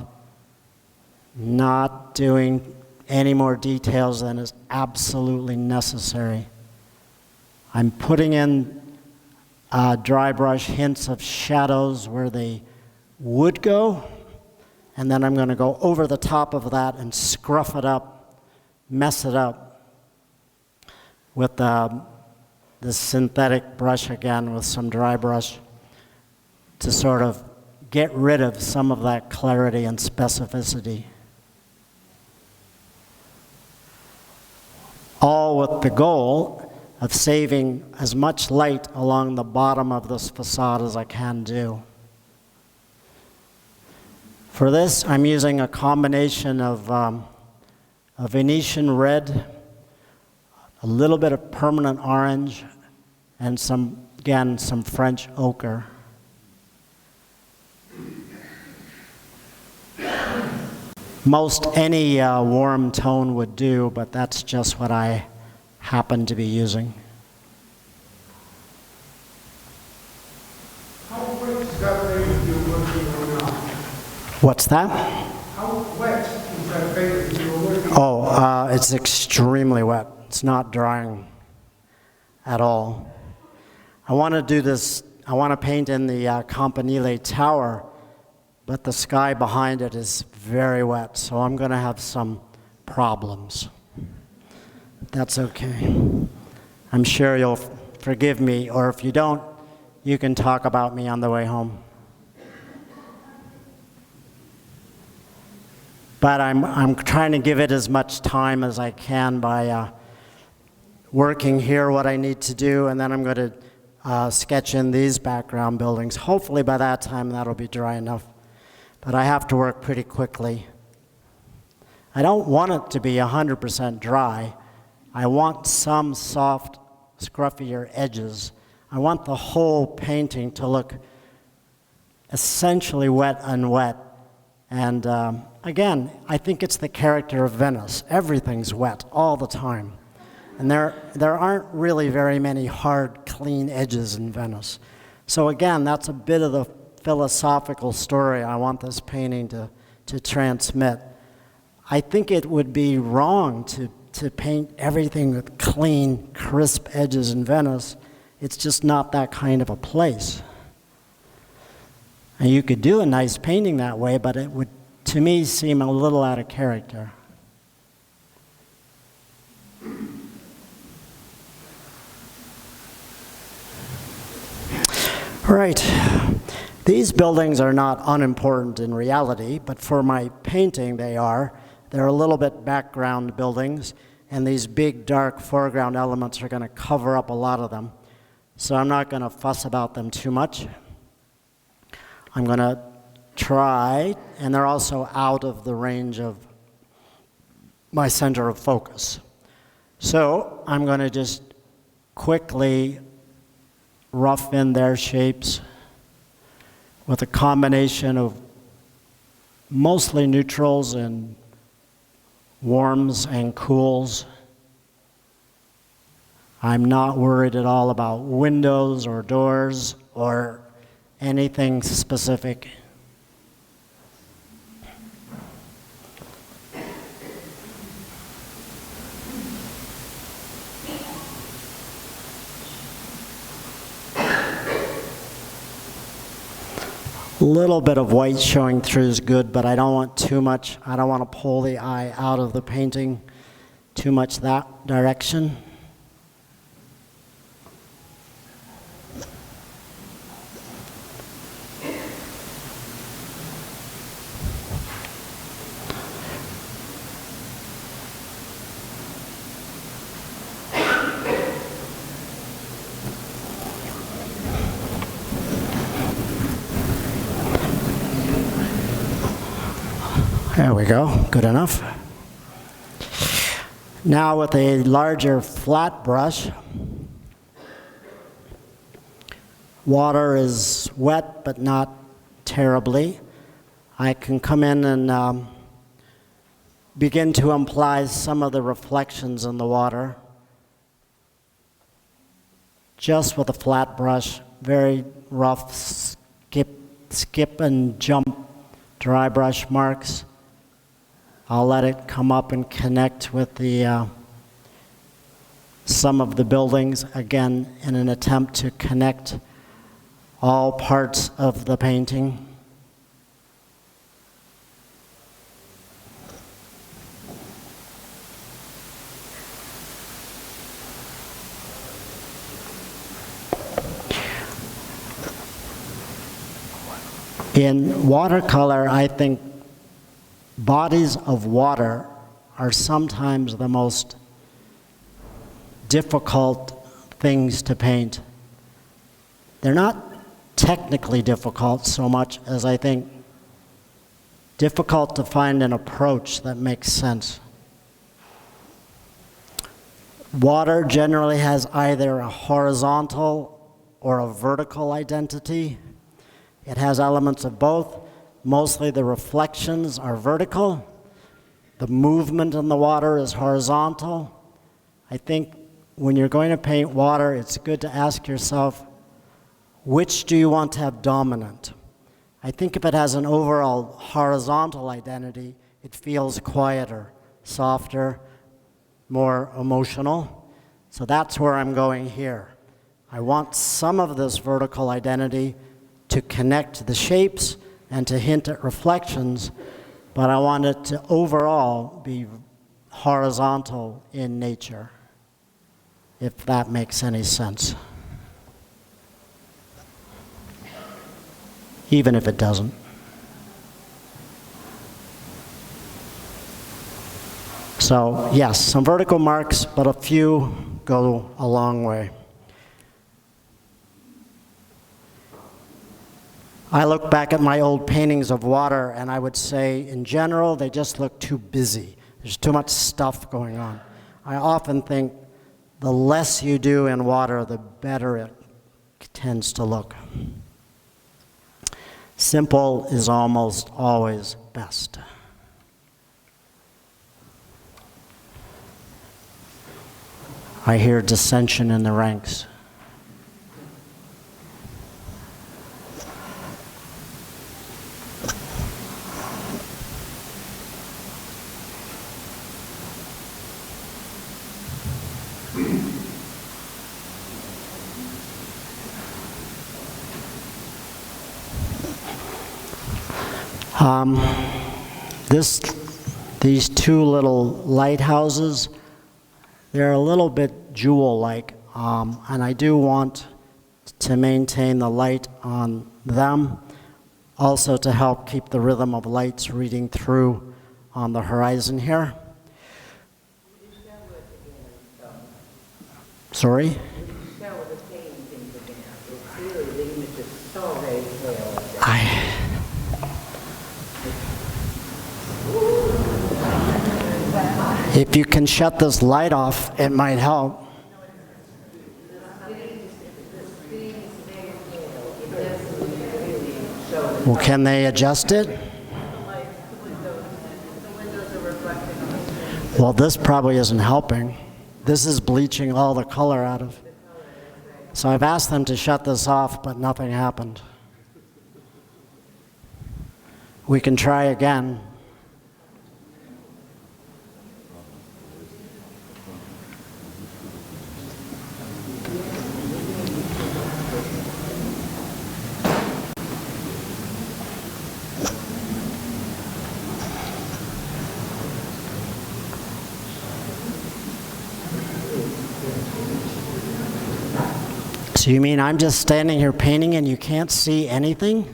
not doing any more details than is absolutely necessary. I'm putting in dry brush hints of shadows where they would go, and then I'm going to go over the top of that and scruff it up, mess it up with the synthetic brush again with some dry brush to sort of get rid of some of that clarity and specificity. All with the goal of saving as much light along the bottom of this facade as I can do. For this, I'm using a combination of a Venetian red, a little bit of permanent orange, and some French ochre. Most any warm tone would do, but that's just what I happen to be using. How wet is that paint you're working on now? What's that? How wet is that paint you're working on? Oh, it's extremely wet. It's not drying at all. I want to do this, I want to paint in the Campanile Tower, but the sky behind it is very wet, so I'm going to have some problems. That's okay. I'm sure you'll forgive me, or if you don't, you can talk about me on the way home. But I'm trying to give it as much time as I can by working here what I need to do, and then I'm going to sketch in these background buildings. Hopefully by that time that'll be dry enough. But I have to work pretty quickly. I don't want it to be 100% dry. I want some soft, scruffier edges. I want the whole painting to look essentially wet and wet. And again, I think it's the character of Venice. Everything's wet all the time. And there aren't really very many hard, clean edges in Venice. So again, that's a bit of the philosophical story I want this painting to transmit. I think it would be wrong to paint everything with clean, crisp edges in Venice. It's just not that kind of a place. And you could do a nice painting that way, but it would, to me, seem a little out of character. Right. These buildings are not unimportant in reality, but for my painting they are. They're a little bit background buildings, and these big dark foreground elements are going to cover up a lot of them. So I'm not going to fuss about them too much. I'm going to try, and they're also out of the range of my center of focus. So I'm going to just quickly rough in their shapes with a combination of mostly neutrals and warms and cools. I'm not worried at all about windows or doors or anything specific. little bit of white showing through is good, but I don't want too much. I don't want to pull the eye out of the painting too much that direction. There we go, good enough. Now with a larger flat brush, water is wet but not terribly. I can come in and begin to imply some of the reflections in the water. Just with a flat brush, very rough skip and jump dry brush marks. I'll let it come up and connect with the some of the buildings, again, in an attempt to connect all parts of the painting. In watercolor, I think bodies of water are sometimes the most difficult things to paint. They're not technically difficult so much as I think difficult to find an approach that makes sense. Water generally has either a horizontal or a vertical identity. It has elements of both. Mostly the reflections are vertical. The movement in the water is horizontal. I think when you're going to paint water, it's good to ask yourself, which do you want to have dominant? I think if it has an overall horizontal identity, it feels quieter, softer, more emotional. So that's where I'm going here. I want some of this vertical identity to connect the shapes and to hint at reflections, but I want it to overall be horizontal in nature, if that makes any sense. Even if it doesn't. So yes, some vertical marks, but a few go a long way. I look back at my old paintings of water and I would say, in general, they just look too busy. There's too much stuff going on. I often think the less you do in water, the better it tends to look. Simple is almost always best. I hear dissension in the ranks. These two little lighthouses, they're a little bit jewel-like, and I do want to maintain the light on them, also to help keep the rhythm of lights reading through on the horizon here. Sorry? If you can shut this light off, it might help. Well, can they adjust it? Well, this probably isn't helping. This is bleaching all the color out of. So I've asked them to shut this off, but nothing happened. We can try again. So you mean I'm just standing here painting and you can't see anything?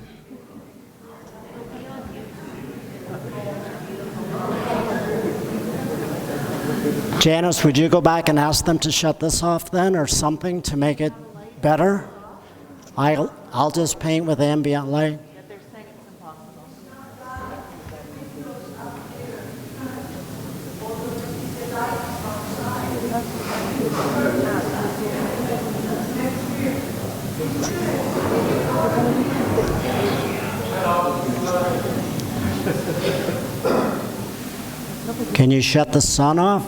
Janice, would you go back and ask them to shut this off then, or something to make it better? I'll just paint with ambient light. Can you shut the sun off?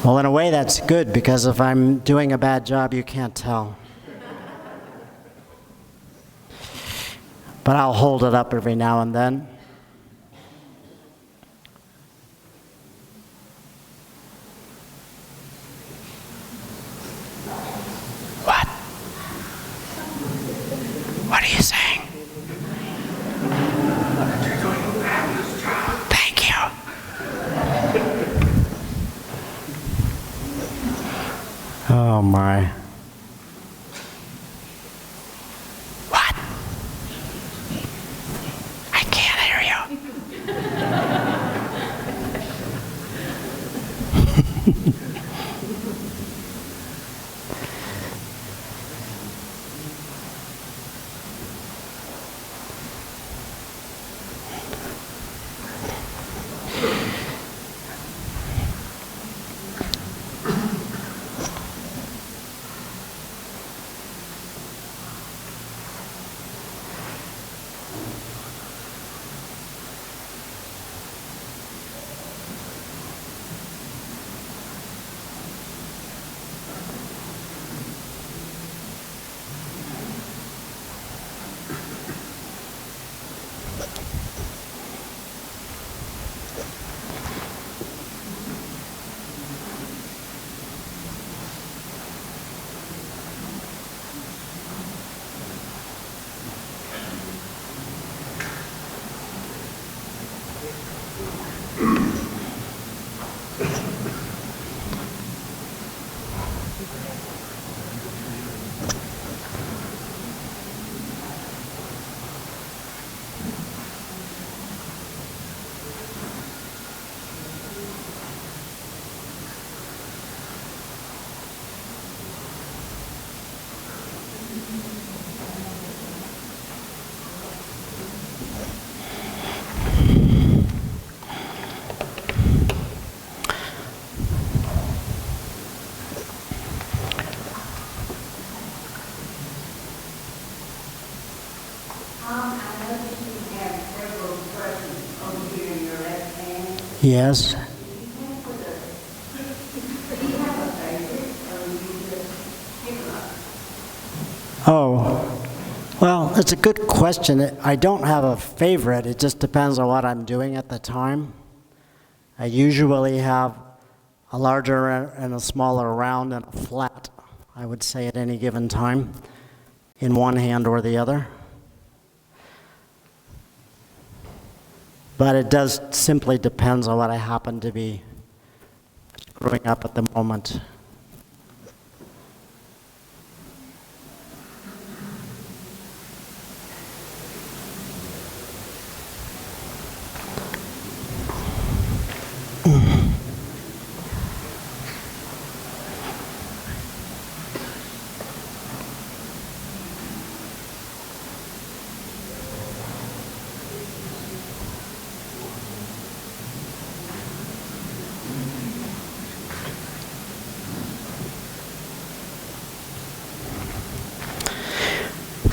Well, in a way, that's good, because if I'm doing a bad job, you can't tell. But I'll hold it up every now and then. What? What are you saying? Thank you. Oh my. What? I can't hear you. Yes. Oh, well, it's a good question. I don't have a favorite. It just depends on what I'm doing at the time. I usually have a larger and a smaller round and a flat, I would say, at any given time, in one hand or the other. But it does simply depends on what I happen to be screwing up at the moment.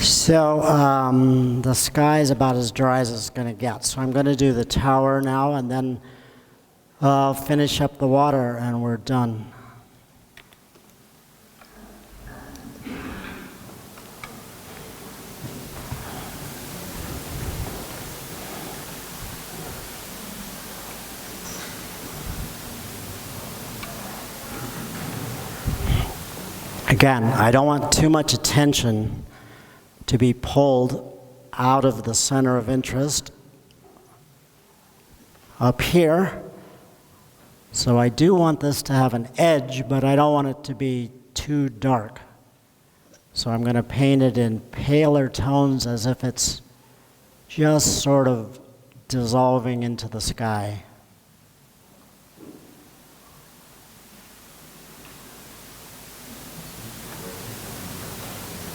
So the sky is about as dry as it's going to get. So I'm going to do the tower now, and then finish up the water, and we're done. Again, I don't want too much attention to be pulled out of the center of interest up here. So I do want this to have an edge, but I don't want it to be too dark. So I'm going to paint it in paler tones as if it's just sort of dissolving into the sky.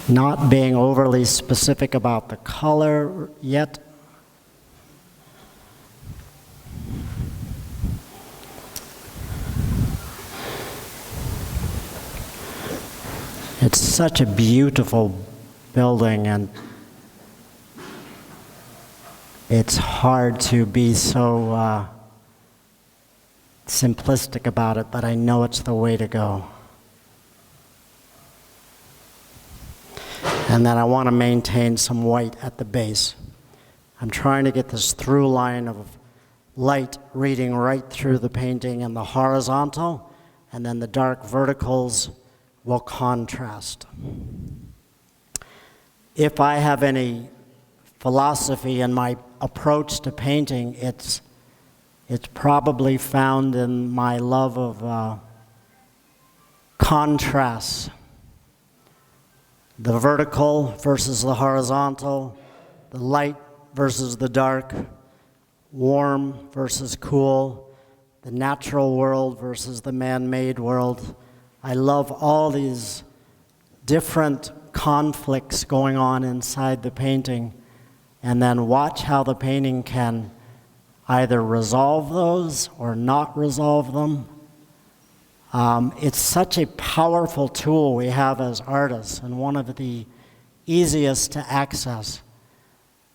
Not being overly specific about the color yet. It's such a beautiful building, and it's hard to be so simplistic about it, but I know it's the way to go. And then I want to maintain some white at the base. I'm trying to get this through line of light reading right through the painting and the horizontal, and then the dark verticals will contrast. If I have any philosophy in my approach to painting, it's probably found in my love of contrasts. The vertical versus the horizontal, the light versus the dark, warm versus cool, the natural world versus the man-made world. I love all these different conflicts going on inside the painting, and then watch how the painting can either resolve those or not resolve them. It's such a powerful tool we have as artists, and one of the easiest to access.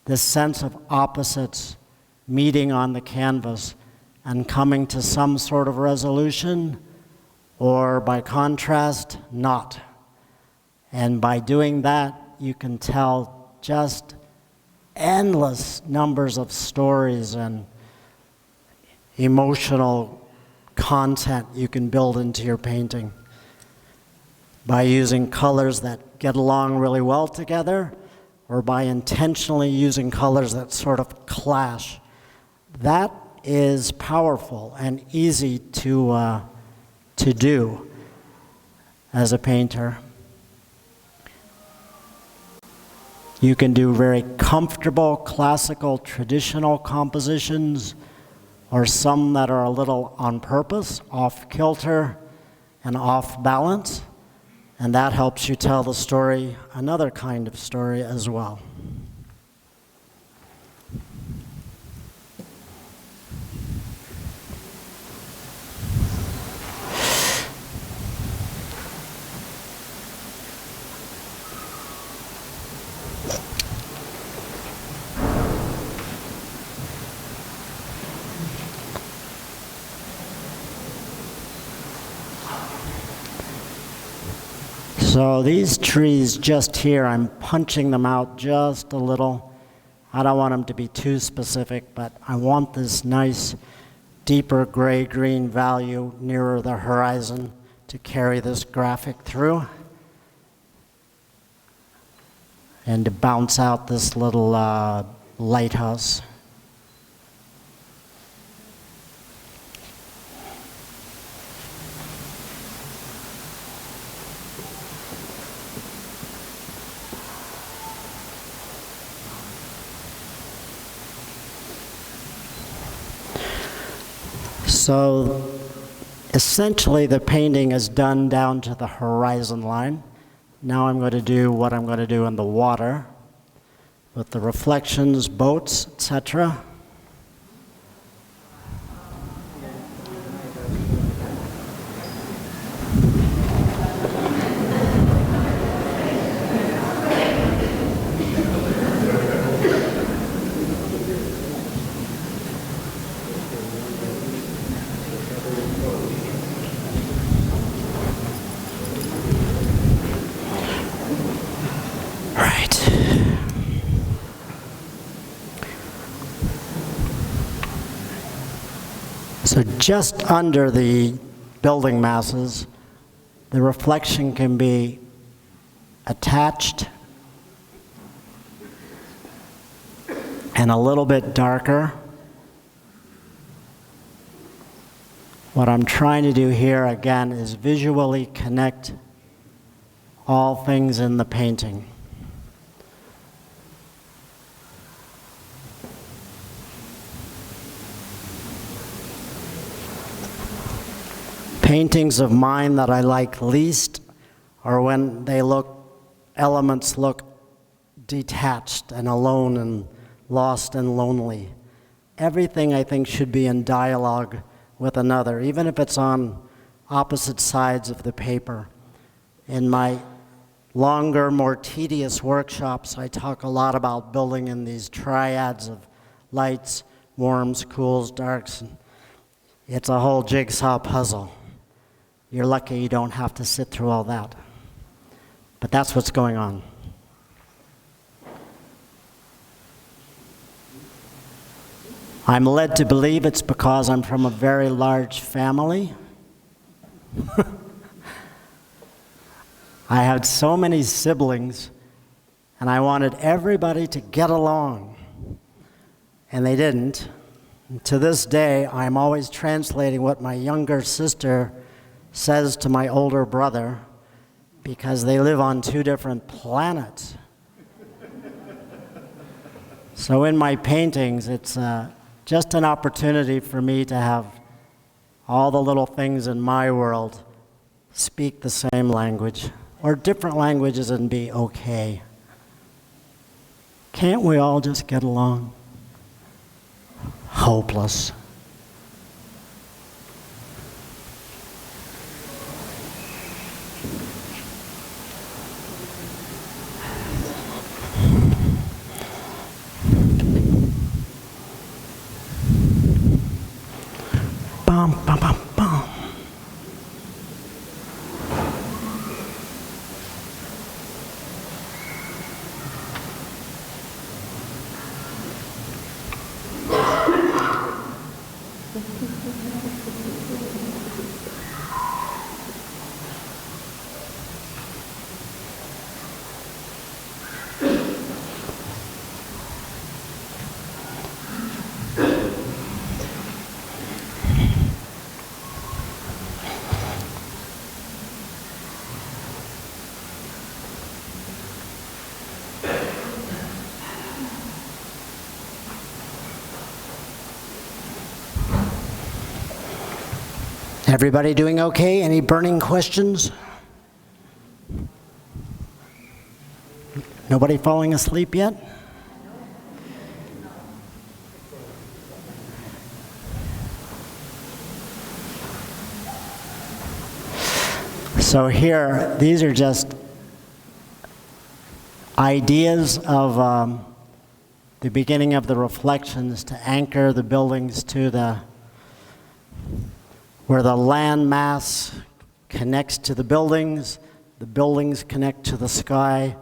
This sense of opposites meeting on the canvas and coming to some sort of resolution, or by contrast, not. And by doing that, you can tell just endless numbers of stories and emotional content you can build into your painting by using colors that get along really well together, or by intentionally using colors that sort of clash. That is powerful and easy to do as a painter. You can do very comfortable, classical, traditional compositions, or some that are a little on purpose, off kilter and off balance, and that helps you tell the story, another kind of story as well. So these trees just here, I'm punching them out just a little. I don't want them to be too specific, but I want this nice, deeper gray-green value nearer the horizon to carry this graphic through, and to bounce out this little lighthouse. So essentially the painting is done down to the horizon line. Now I'm going to do what I'm going to do in the water with the reflections, boats, etc. So just under the building masses, the reflection can be attached and a little bit darker. What I'm trying to do here, again, is visually connect all things in the painting. Paintings of mine that I like least are when elements look detached and alone and lost and lonely. Everything, I think, should be in dialogue with another, even if it's on opposite sides of the paper. In my longer, more tedious workshops, I talk a lot about building in these triads of lights, warms, cools, darks. It's a whole jigsaw puzzle. You're lucky you don't have to sit through all that. But that's what's going on. I'm led to believe it's because I'm from a very large family. I had so many siblings, and I wanted everybody to get along, and they didn't. And to this day, I'm always translating what my younger sister says to my older brother, because they live on two different planets. So in my paintings, it's just an opportunity for me to have all the little things in my world speak the same language, or different languages, and be okay. Can't we all just get along? Hopeless. Bum, bum, bum, bum. Everybody doing okay? Any burning questions? Nobody falling asleep yet? So here, these are just ideas of the beginning of the reflections to anchor the buildings to where the land mass connects to the buildings connect to the sky,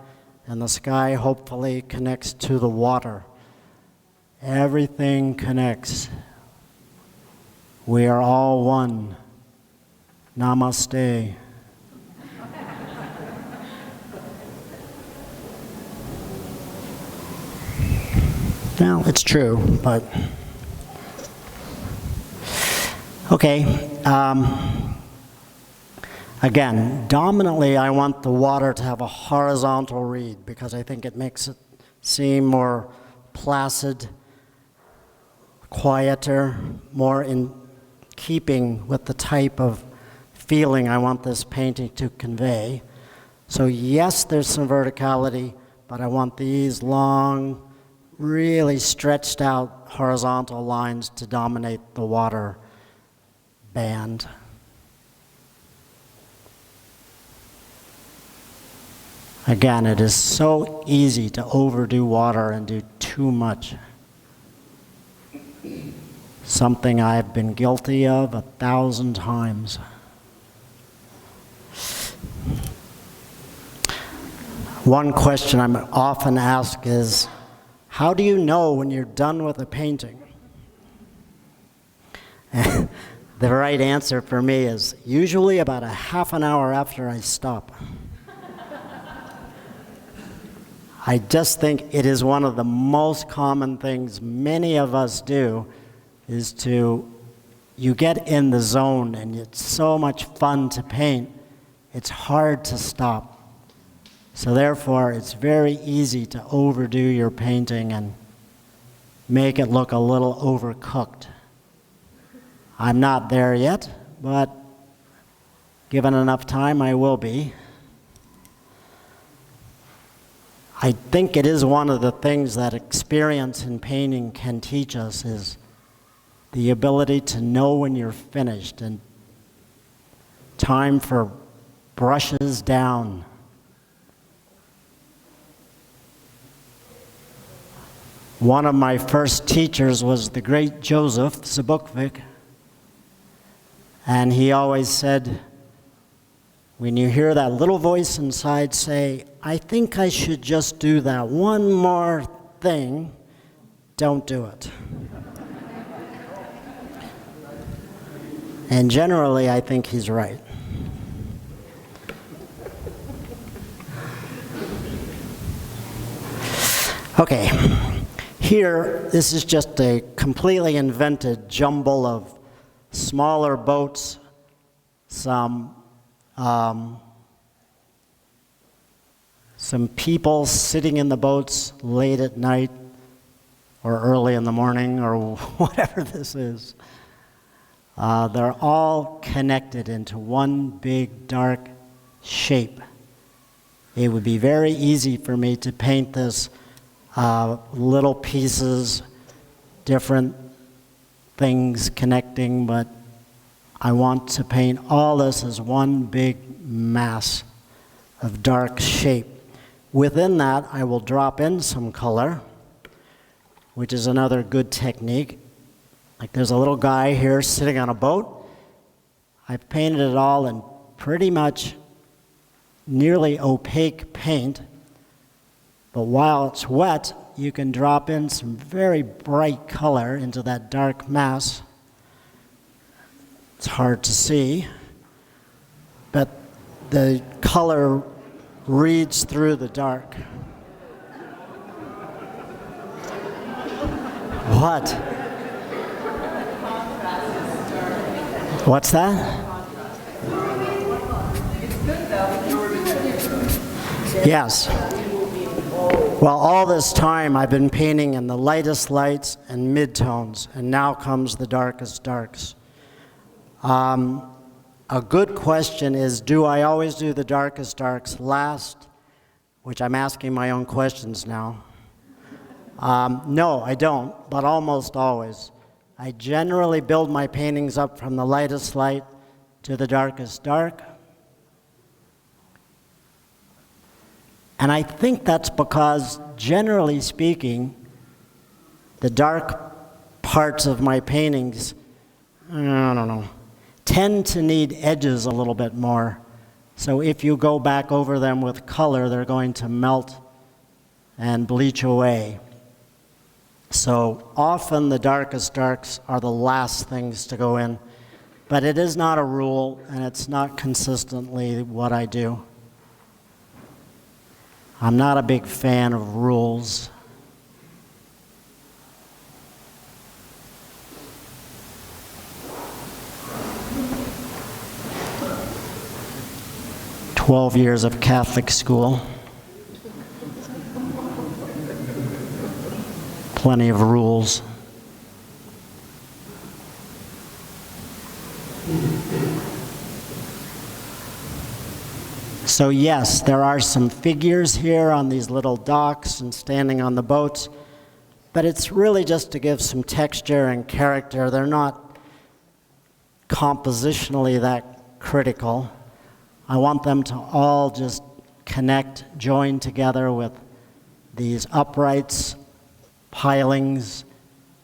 and the sky hopefully connects to the water. Everything connects. We are all one. Namaste. Now, it's true, but okay. Again, dominantly, I want the water to have a horizontal read because I think it makes it seem more placid, quieter, more in keeping with the type of feeling I want this painting to convey. So yes, there's some verticality, but I want these long, really stretched out horizontal lines to dominate the water band. Again, it is so easy to overdo water and do too much. Something I've been guilty of 1,000 times. One question I'm often asked is, how do you know when you're done with a painting? The right answer for me is usually about a half an hour after I stop. I just think it is one of the most common things many of us do, is you get in the zone and it's so much fun to paint, it's hard to stop. So therefore, it's very easy to overdo your painting and make it look a little overcooked. I'm not there yet, but given enough time, I will be. I think it is one of the things that experience in painting can teach us, is the ability to know when you're finished and time for brushes down. One of my first teachers was the great Joseph Zbukvik, and he always said, when you hear that little voice inside say, I think I should just do that one more thing, don't do it. And generally, I think he's right. Okay, here, this is just a completely invented jumble of smaller boats, some people sitting in the boats late at night or early in the morning or whatever this is. They're all connected into one big dark shape. It would be very easy for me to paint this little pieces, different things connecting, but I want to paint all this as one big mass of dark shape. Within that, I will drop in some color, which is another good technique. Like there's a little guy here sitting on a boat. I've painted it all in pretty much nearly opaque paint, but while it's wet, you can drop in some very bright color into that dark mass. It's hard to see, but the color reads through the dark. What? What's that? Yes. Well, all this time I've been painting in the lightest lights and midtones, and now comes the darkest darks. A good question is, do I always do the darkest darks last? Which I'm asking my own questions now. No, I don't, but almost always. I generally build my paintings up from the lightest light to the darkest dark. And I think that's because, generally speaking, the dark parts of my paintings, I don't know, tend to need edges a little bit more. So if you go back over them with color, they're going to melt and bleach away. So often the darkest darks are the last things to go in. But it is not a rule, and it's not consistently what I do. I'm not a big fan of rules. "12 years of Catholic school. Plenty of rules. So yes, there are some figures here on these little docks and standing on the boats, but it's really just to give some texture and character. They're not compositionally that critical. I want them to all just connect, join together with these uprights, pilings,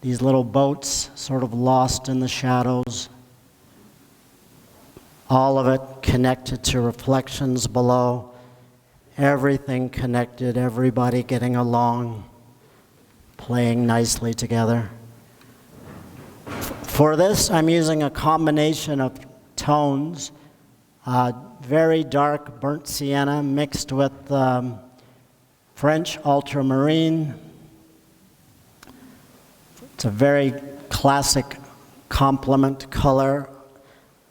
these little boats sort of lost in the shadows. All of it connected to reflections below, everything connected, everybody getting along, playing nicely together. For this, I'm using a combination of tones, very dark burnt sienna mixed with French ultramarine. It's a very classic complement color.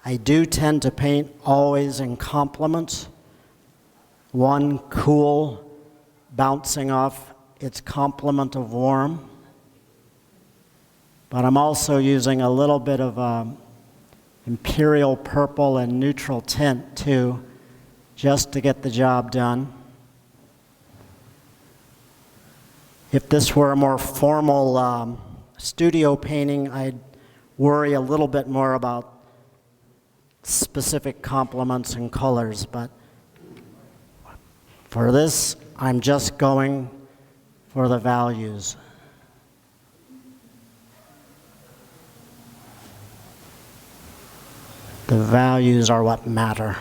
I do tend to paint always in complements. One cool, bouncing off its complement of warm. But I'm also using a little bit of imperial purple and neutral tint too, just to get the job done. If this were a more formal studio painting, I'd worry a little bit more about specific complements and colors, but for this, I'm just going for the values. The values are what matter.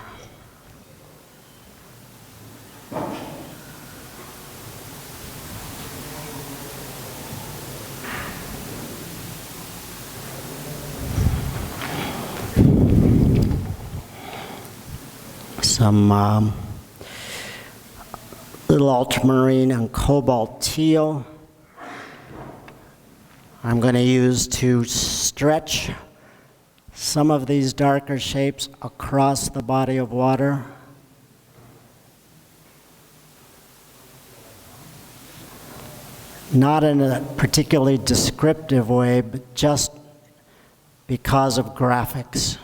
Some little ultramarine and cobalt teal I'm going to use to stretch some of these darker shapes across the body of water. Not in a particularly descriptive way, but just because of graphics.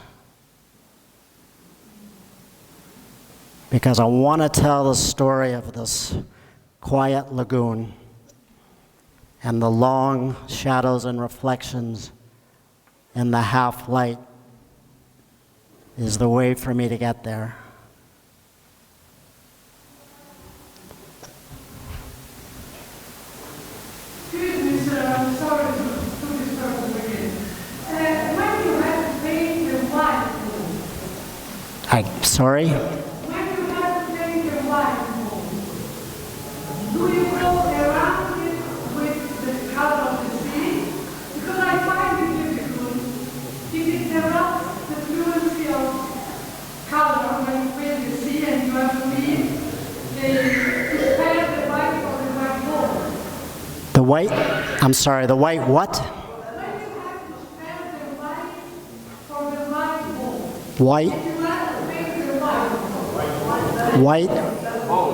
Because I want to tell the story of this quiet lagoon and the long shadows and reflections in the half light is the way for me to get there. Excuse me, sir, I'm sorry to disturb you again. When you have to paint the white room, I'm sorry? when you have to paint the white room, do you go around it with the color of the sea? Because I find it difficult. It interrupts the fluency of color when you paint the sea and you have to leave to pair the white or the white ball. The white, I'm sorry, the white what? When you have to spare the white for the white ball, White, you have to paint the white white, ball.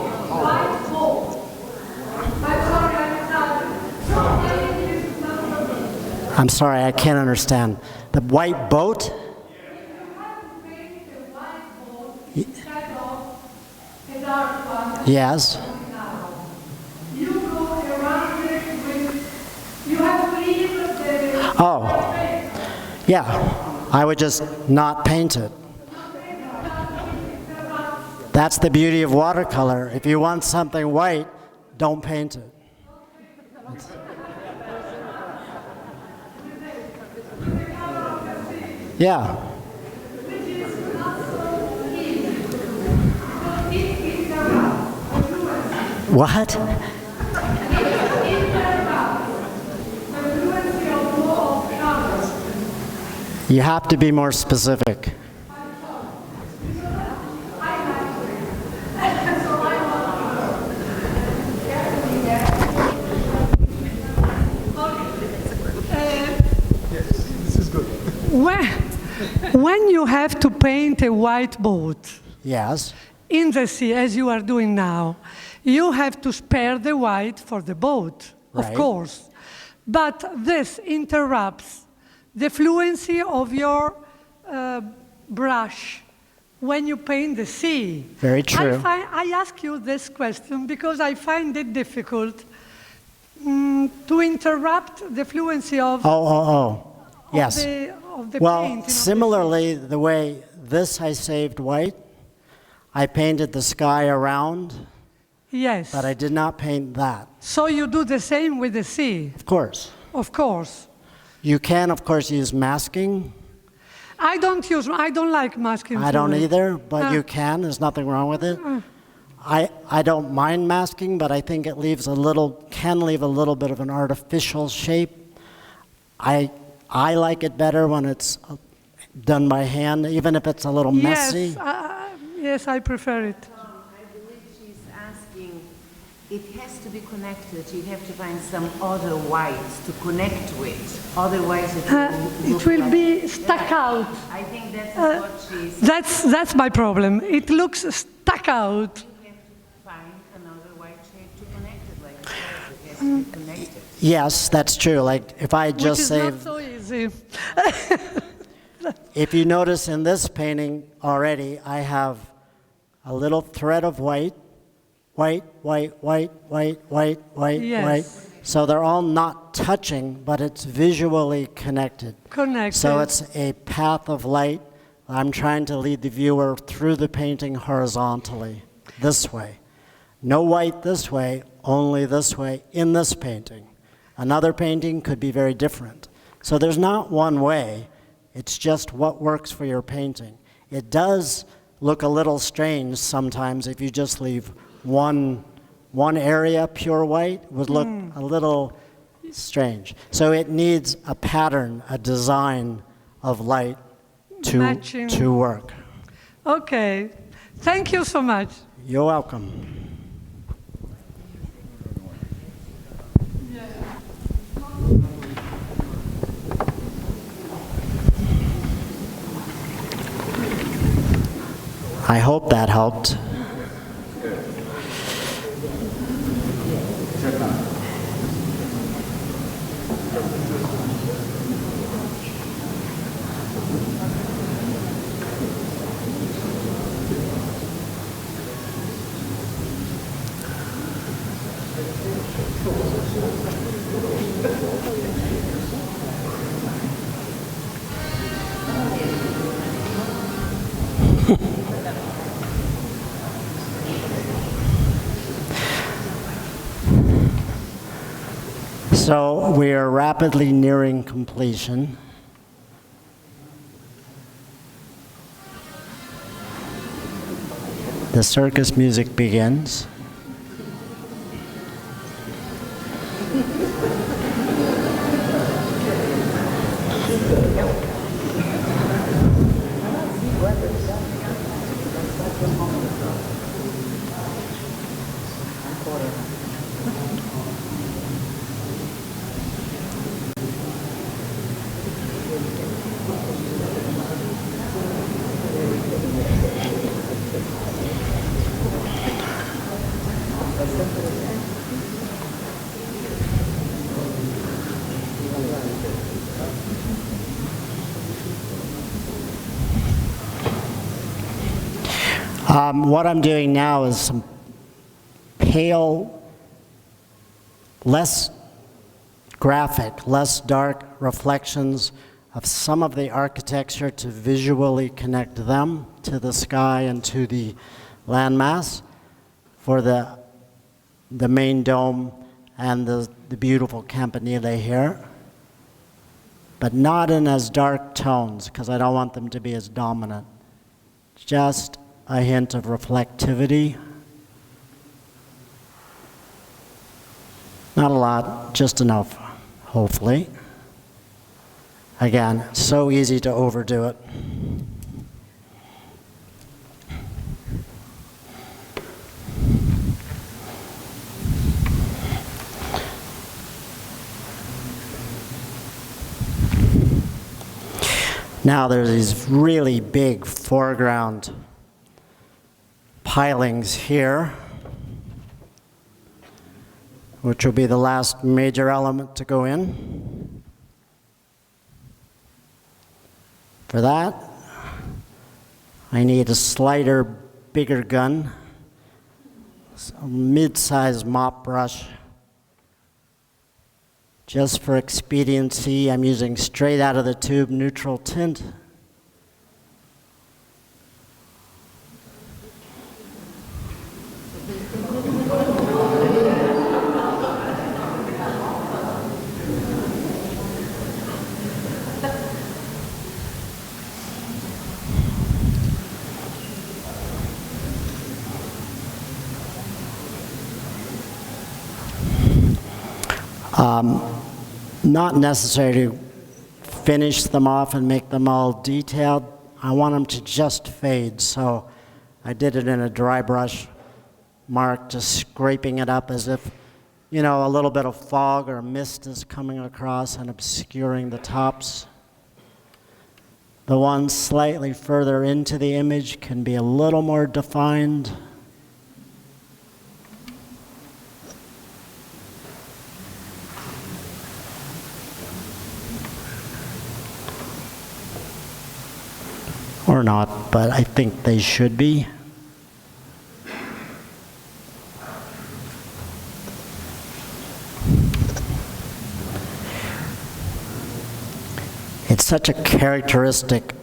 I'm sorry, I'm sorry. Something is not working. I'm sorry, I can't understand. The white boat? You have to paint the white ball instead of a dark one. Yes. You go around it with, you have to leave the Oh, yeah, I would just not paint it. That's the beauty of watercolor. If you want something white, don't paint it. Yeah. What? You have to be more specific. When you have to paint a white boat Yes. in the sea, as you are doing now, you have to spare the white for the boat, of Right. course. But this interrupts the fluency of your brush when you paint the sea. Very true. I ask you this question because I find it difficult to interrupt the fluency of, Yes. of the Well, painting. similarly, the way this I saved white, I painted the sky around, Yes. but I did not paint that. So you do the same with the sea, Of course. of course. You can, of course, use masking. I don't like masking. I don't fluid. either, but you can. There's nothing wrong with it. I don't mind masking, but I think it can leave a little bit of an artificial shape. I like it better when it's done by hand, even if it's a little messy. Yes, yes, I prefer it. I believe she's asking it has to be connected. You have to find some other whites to connect with. Otherwise, it will be stuck out. I think that's what she's. That's my problem. It looks stuck out. You have to find another white shade to connect it, like it has to be connected. Yes, that's true. Like if I just Which is say, not so easy. if you notice in this painting already, I have a little thread of white, white, white, white, white, white, white, Yes. white. So they're all not touching, but it's visually connected. Connected. So it's a path of light. I'm trying to lead the viewer through the painting horizontally, this way. No white this way, only this way in this painting. Another painting could be very different. So there's not one way, it's just what works for your painting. It does look a little strange sometimes if you just leave one area pure white, it would look a little strange. So it needs a pattern, a design of light to work. Okay. Thank you so much. You're welcome. I hope that helped. So we are rapidly nearing completion. The circus music begins. What I'm doing now is some pale, less graphic, less dark reflections of some of the architecture to visually connect them to the sky and to the landmass for the main dome and the beautiful campanile here, but not in as dark tones because I don't want them to be as dominant. Just a hint of reflectivity. Not a lot, just enough, hopefully. Again, so easy to overdo it. Now there's these really big foreground pilings here, which will be the last major element to go in. For that, I need a slighter, bigger gun, a mid-sized mop brush. Just for expediency, I'm using straight out of the tube neutral tint. Not necessary to finish them off and make them all detailed. I want them to just fade, so I did it in a dry brush mark, just scraping it up as if, you know, a little bit of fog or mist is coming across and obscuring the tops. The ones slightly further into the image can be a little more defined. Or not, but I think they should be. It's such a characteristic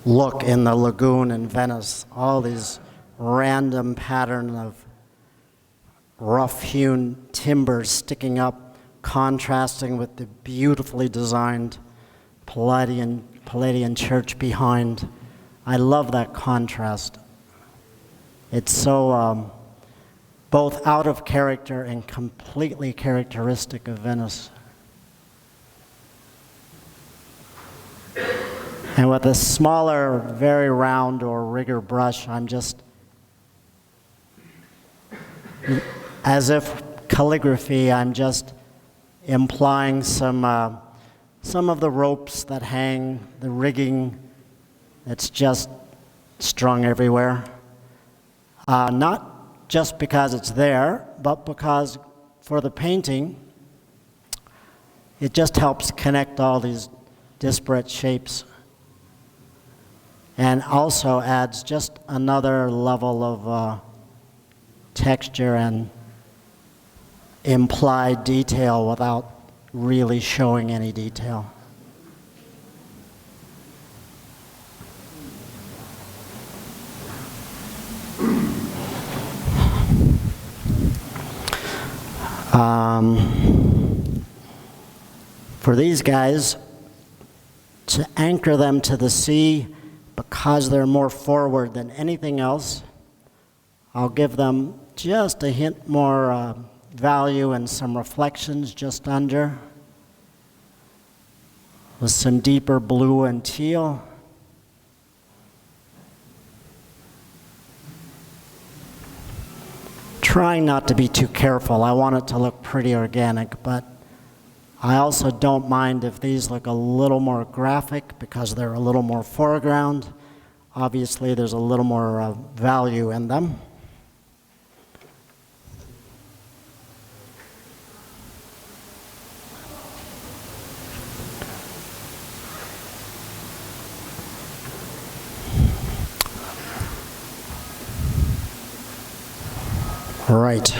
look in the lagoon in Venice, all these random pattern of rough-hewn timbers sticking up, contrasting with the beautifully designed Palladian church behind. I love that contrast. It's so both out of character and completely characteristic of Venice. And with a smaller, very round or rigger brush, I'm just, as if calligraphy, I'm just implying some of the ropes that hang, the rigging that's just strung everywhere. Not just because it's there, but because for the painting, it just helps connect all these disparate shapes, and also adds just another level of texture and implied detail without really showing any detail. For these guys, to anchor them to the sea because they're more forward than anything else, I'll give them just a hint more value and some reflections just under, with some deeper blue and teal. Trying not to be too careful. I want it to look pretty organic, but I also don't mind if these look a little more graphic because they're a little more foreground. Obviously, there's a little more value in them. Right.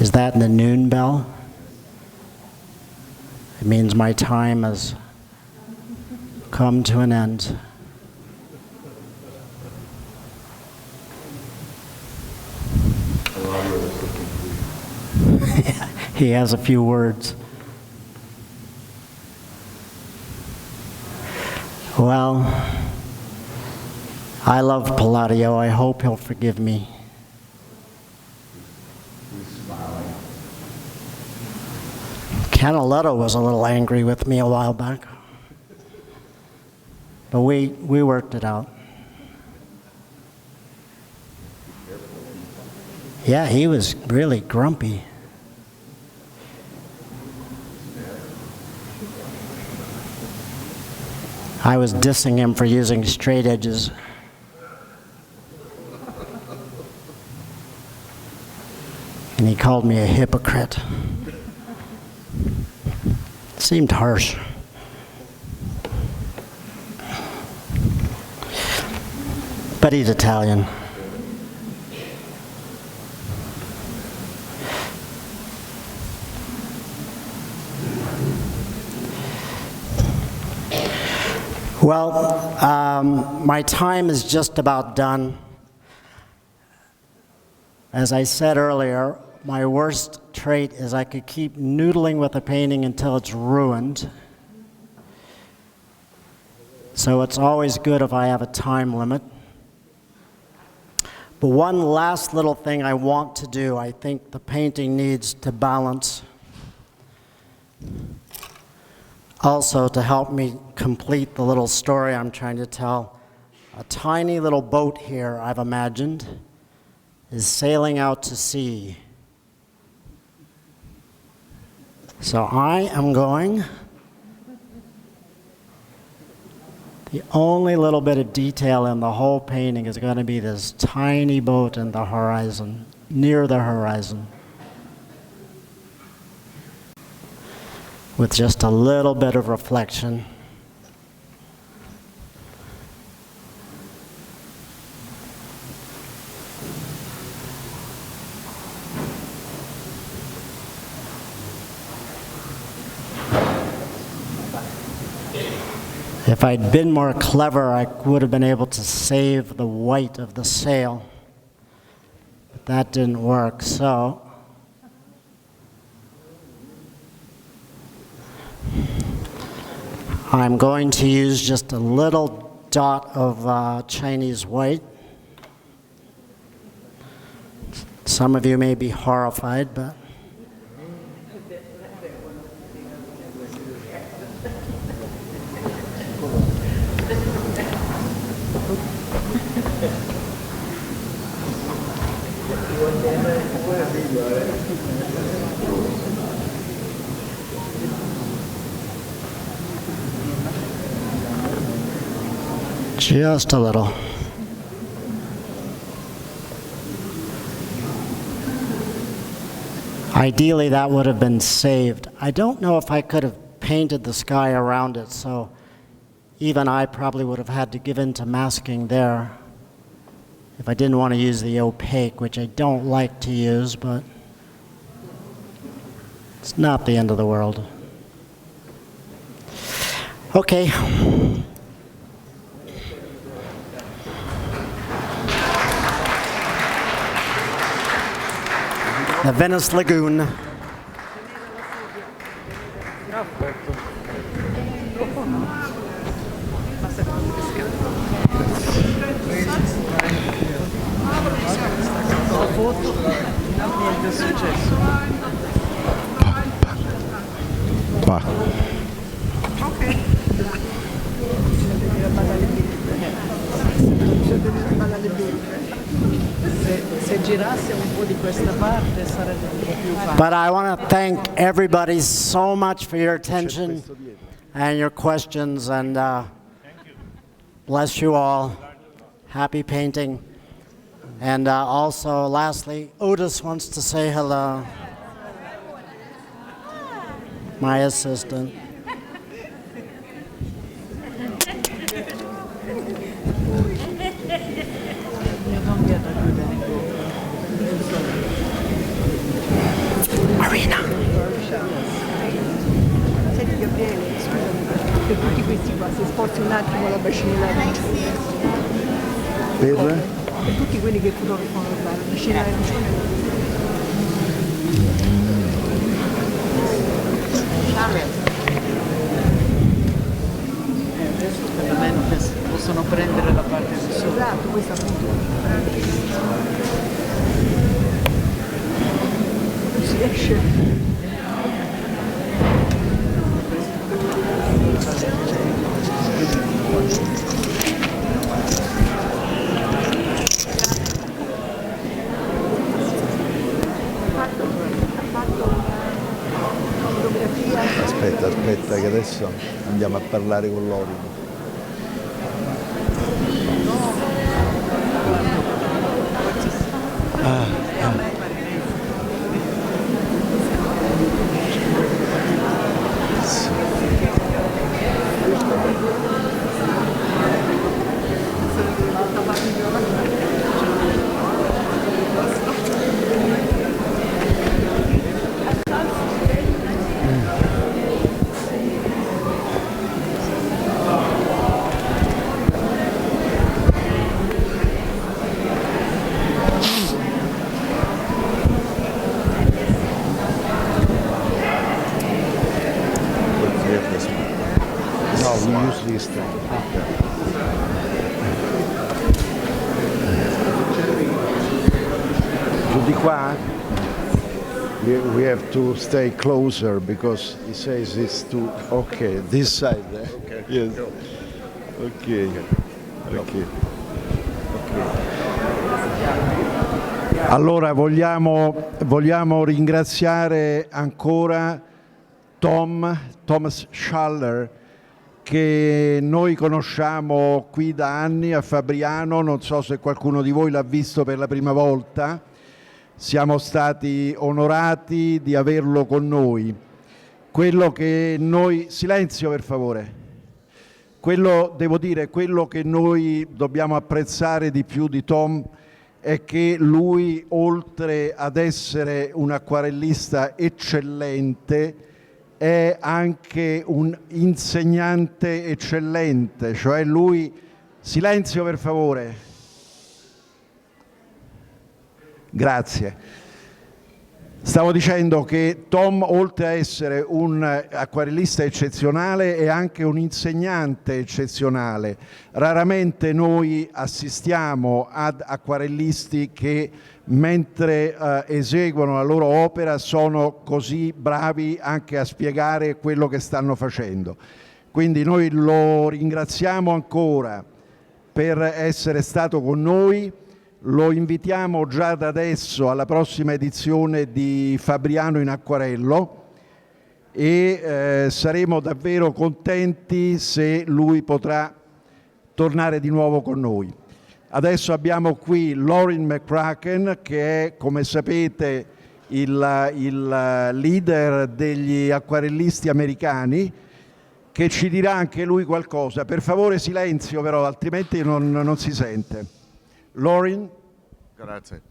Is that the noon bell? It means my time has come to an end. He has a few words. Well, I love Palladio. I hope he'll forgive me. Canaletto was a little angry with me a while back, but we worked it out. Yeah, he was really grumpy. I was dissing him for using straight edges. And he called me a hypocrite. Seemed harsh. But he's Italian. Well, my time is just about done. As I said earlier, my worst trait is I could keep noodling with a painting until it's ruined. So it's always good if I have a time limit. But one last little thing I want to do, I think the painting needs to balance. Also, to help me complete the little story I'm trying to tell, a tiny little boat here, I've imagined, is sailing out to sea. So I am going. The only little bit of detail in the whole painting is going to be this tiny boat in the horizon, near the horizon, with just a little bit of reflection. If I'd been more clever, I would have been able to save the white of the sail. But that didn't work, so I'm going to use just a little dot of Chinese white. Some of you may be horrified, but just a little. Ideally, that would have been saved. I don't know if I could have painted the sky around it, so even I probably would have had to give in to masking there if I didn't want to use the opaque, which I don't like to use, but it's not the end of the world. Okay. The Venice Lagoon. But I want to thank everybody so much for your attention and your questions, and bless you all. Happy painting. And also, lastly, Otis wants to say hello. My assistant. Marina. Senti Gabriele, scusami, per tutti questi qua, se sposti un attimo la bacinella per tutti quelli che fotografano la bacinella Schaller. Adesso perlomeno possono prendere la parte di sopra. Esatto, questa appunto si esce. Aspetta che adesso andiamo a parlare con loro. Di qua? We have to stay closer because he says it's too... Okay, this side. Okay. Yes. Go. Okay. Okay. Allora vogliamo ringraziare ancora Thomas Schaller, che noi conosciamo qui da anni a Fabriano. Non so se qualcuno di voi l'ha visto per la prima volta. Siamo stati onorati di averlo con noi. Quello che noi... Silenzio, per favore. Quello che noi dobbiamo apprezzare di più di Tom è che lui, oltre ad essere un acquarellista eccellente, è anche un insegnante eccellente, cioè lui... Silenzio, per favore. Grazie. Stavo dicendo che Tom, oltre a essere un acquarellista eccezionale, è anche un insegnante eccezionale. Raramente noi assistiamo ad acquarellisti che, mentre eseguono la loro opera, sono così bravi anche a spiegare quello che stanno facendo. Quindi noi lo ringraziamo ancora per essere stato con noi. Lo invitiamo già da adesso alla prossima edizione di Fabriano in Acquarello e saremo davvero contenti se lui potrà tornare di nuovo con noi. Adesso abbiamo qui Lauren McCracken, che è, come sapete, il leader degli acquarellisti americani, che ci dirà anche lui qualcosa. Per favore silenzio però, altrimenti non si sente. Lauren? Grazie.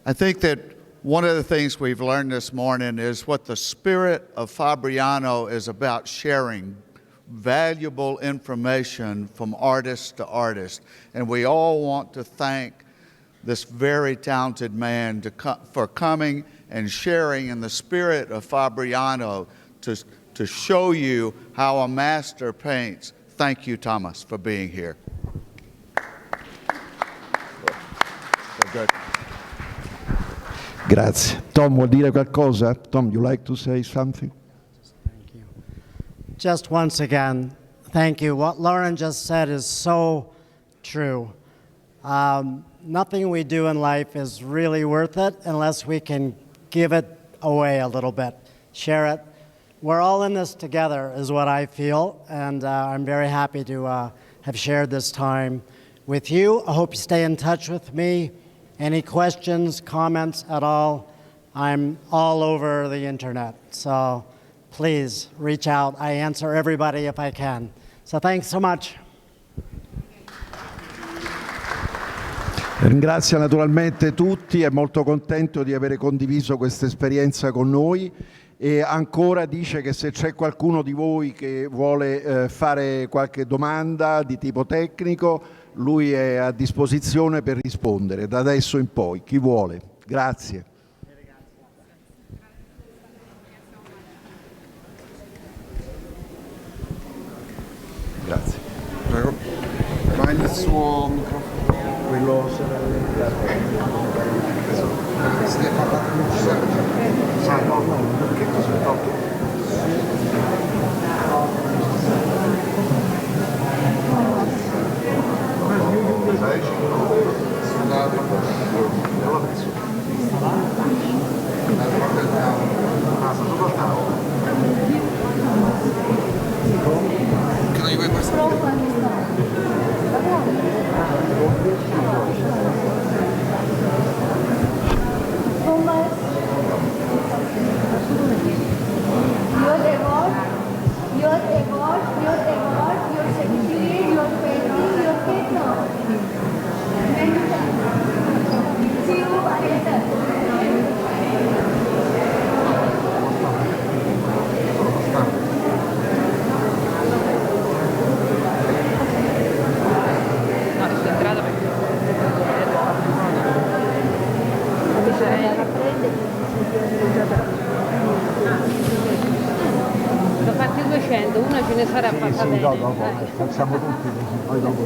I think that one of the things we've learned this morning is what the spirit of Fabriano is about: sharing valuable information from artist to artist. And we all want to thank this very talented man for coming and sharing in the spirit of Fabriano to show you how a master paints. Thank you, Thomas, for being here. Grazie. Tom vuol dire qualcosa? Tom, you like to say something? Thank you. Just once again, thank you. What Lauren just said is so true. Nothing we do in life is really worth it unless we can give it away a little bit, share it. We're all in this together is what I feel, and I'm very happy to have shared this time with you. I hope you stay in touch with me. Any questions, comments at all, I'm all over the internet. So please reach out. I answer everybody if I can. So thanks so much. Ringrazio naturalmente tutti, è molto contento di avere condiviso questa esperienza con noi e ancora dice che se c'è qualcuno di voi che vuole fare qualche domanda di tipo tecnico, lui è a disposizione per rispondere da adesso in poi, chi vuole. Grazie. Grazie. Prego. Vai il suo microfono. Quello Stefano, sai no, che cosa tocchi? Che non gli vuoi passare? Sono fatti 200, una ce ne sarà fatta bene. Dopo, facciamo tutti così, poi dopo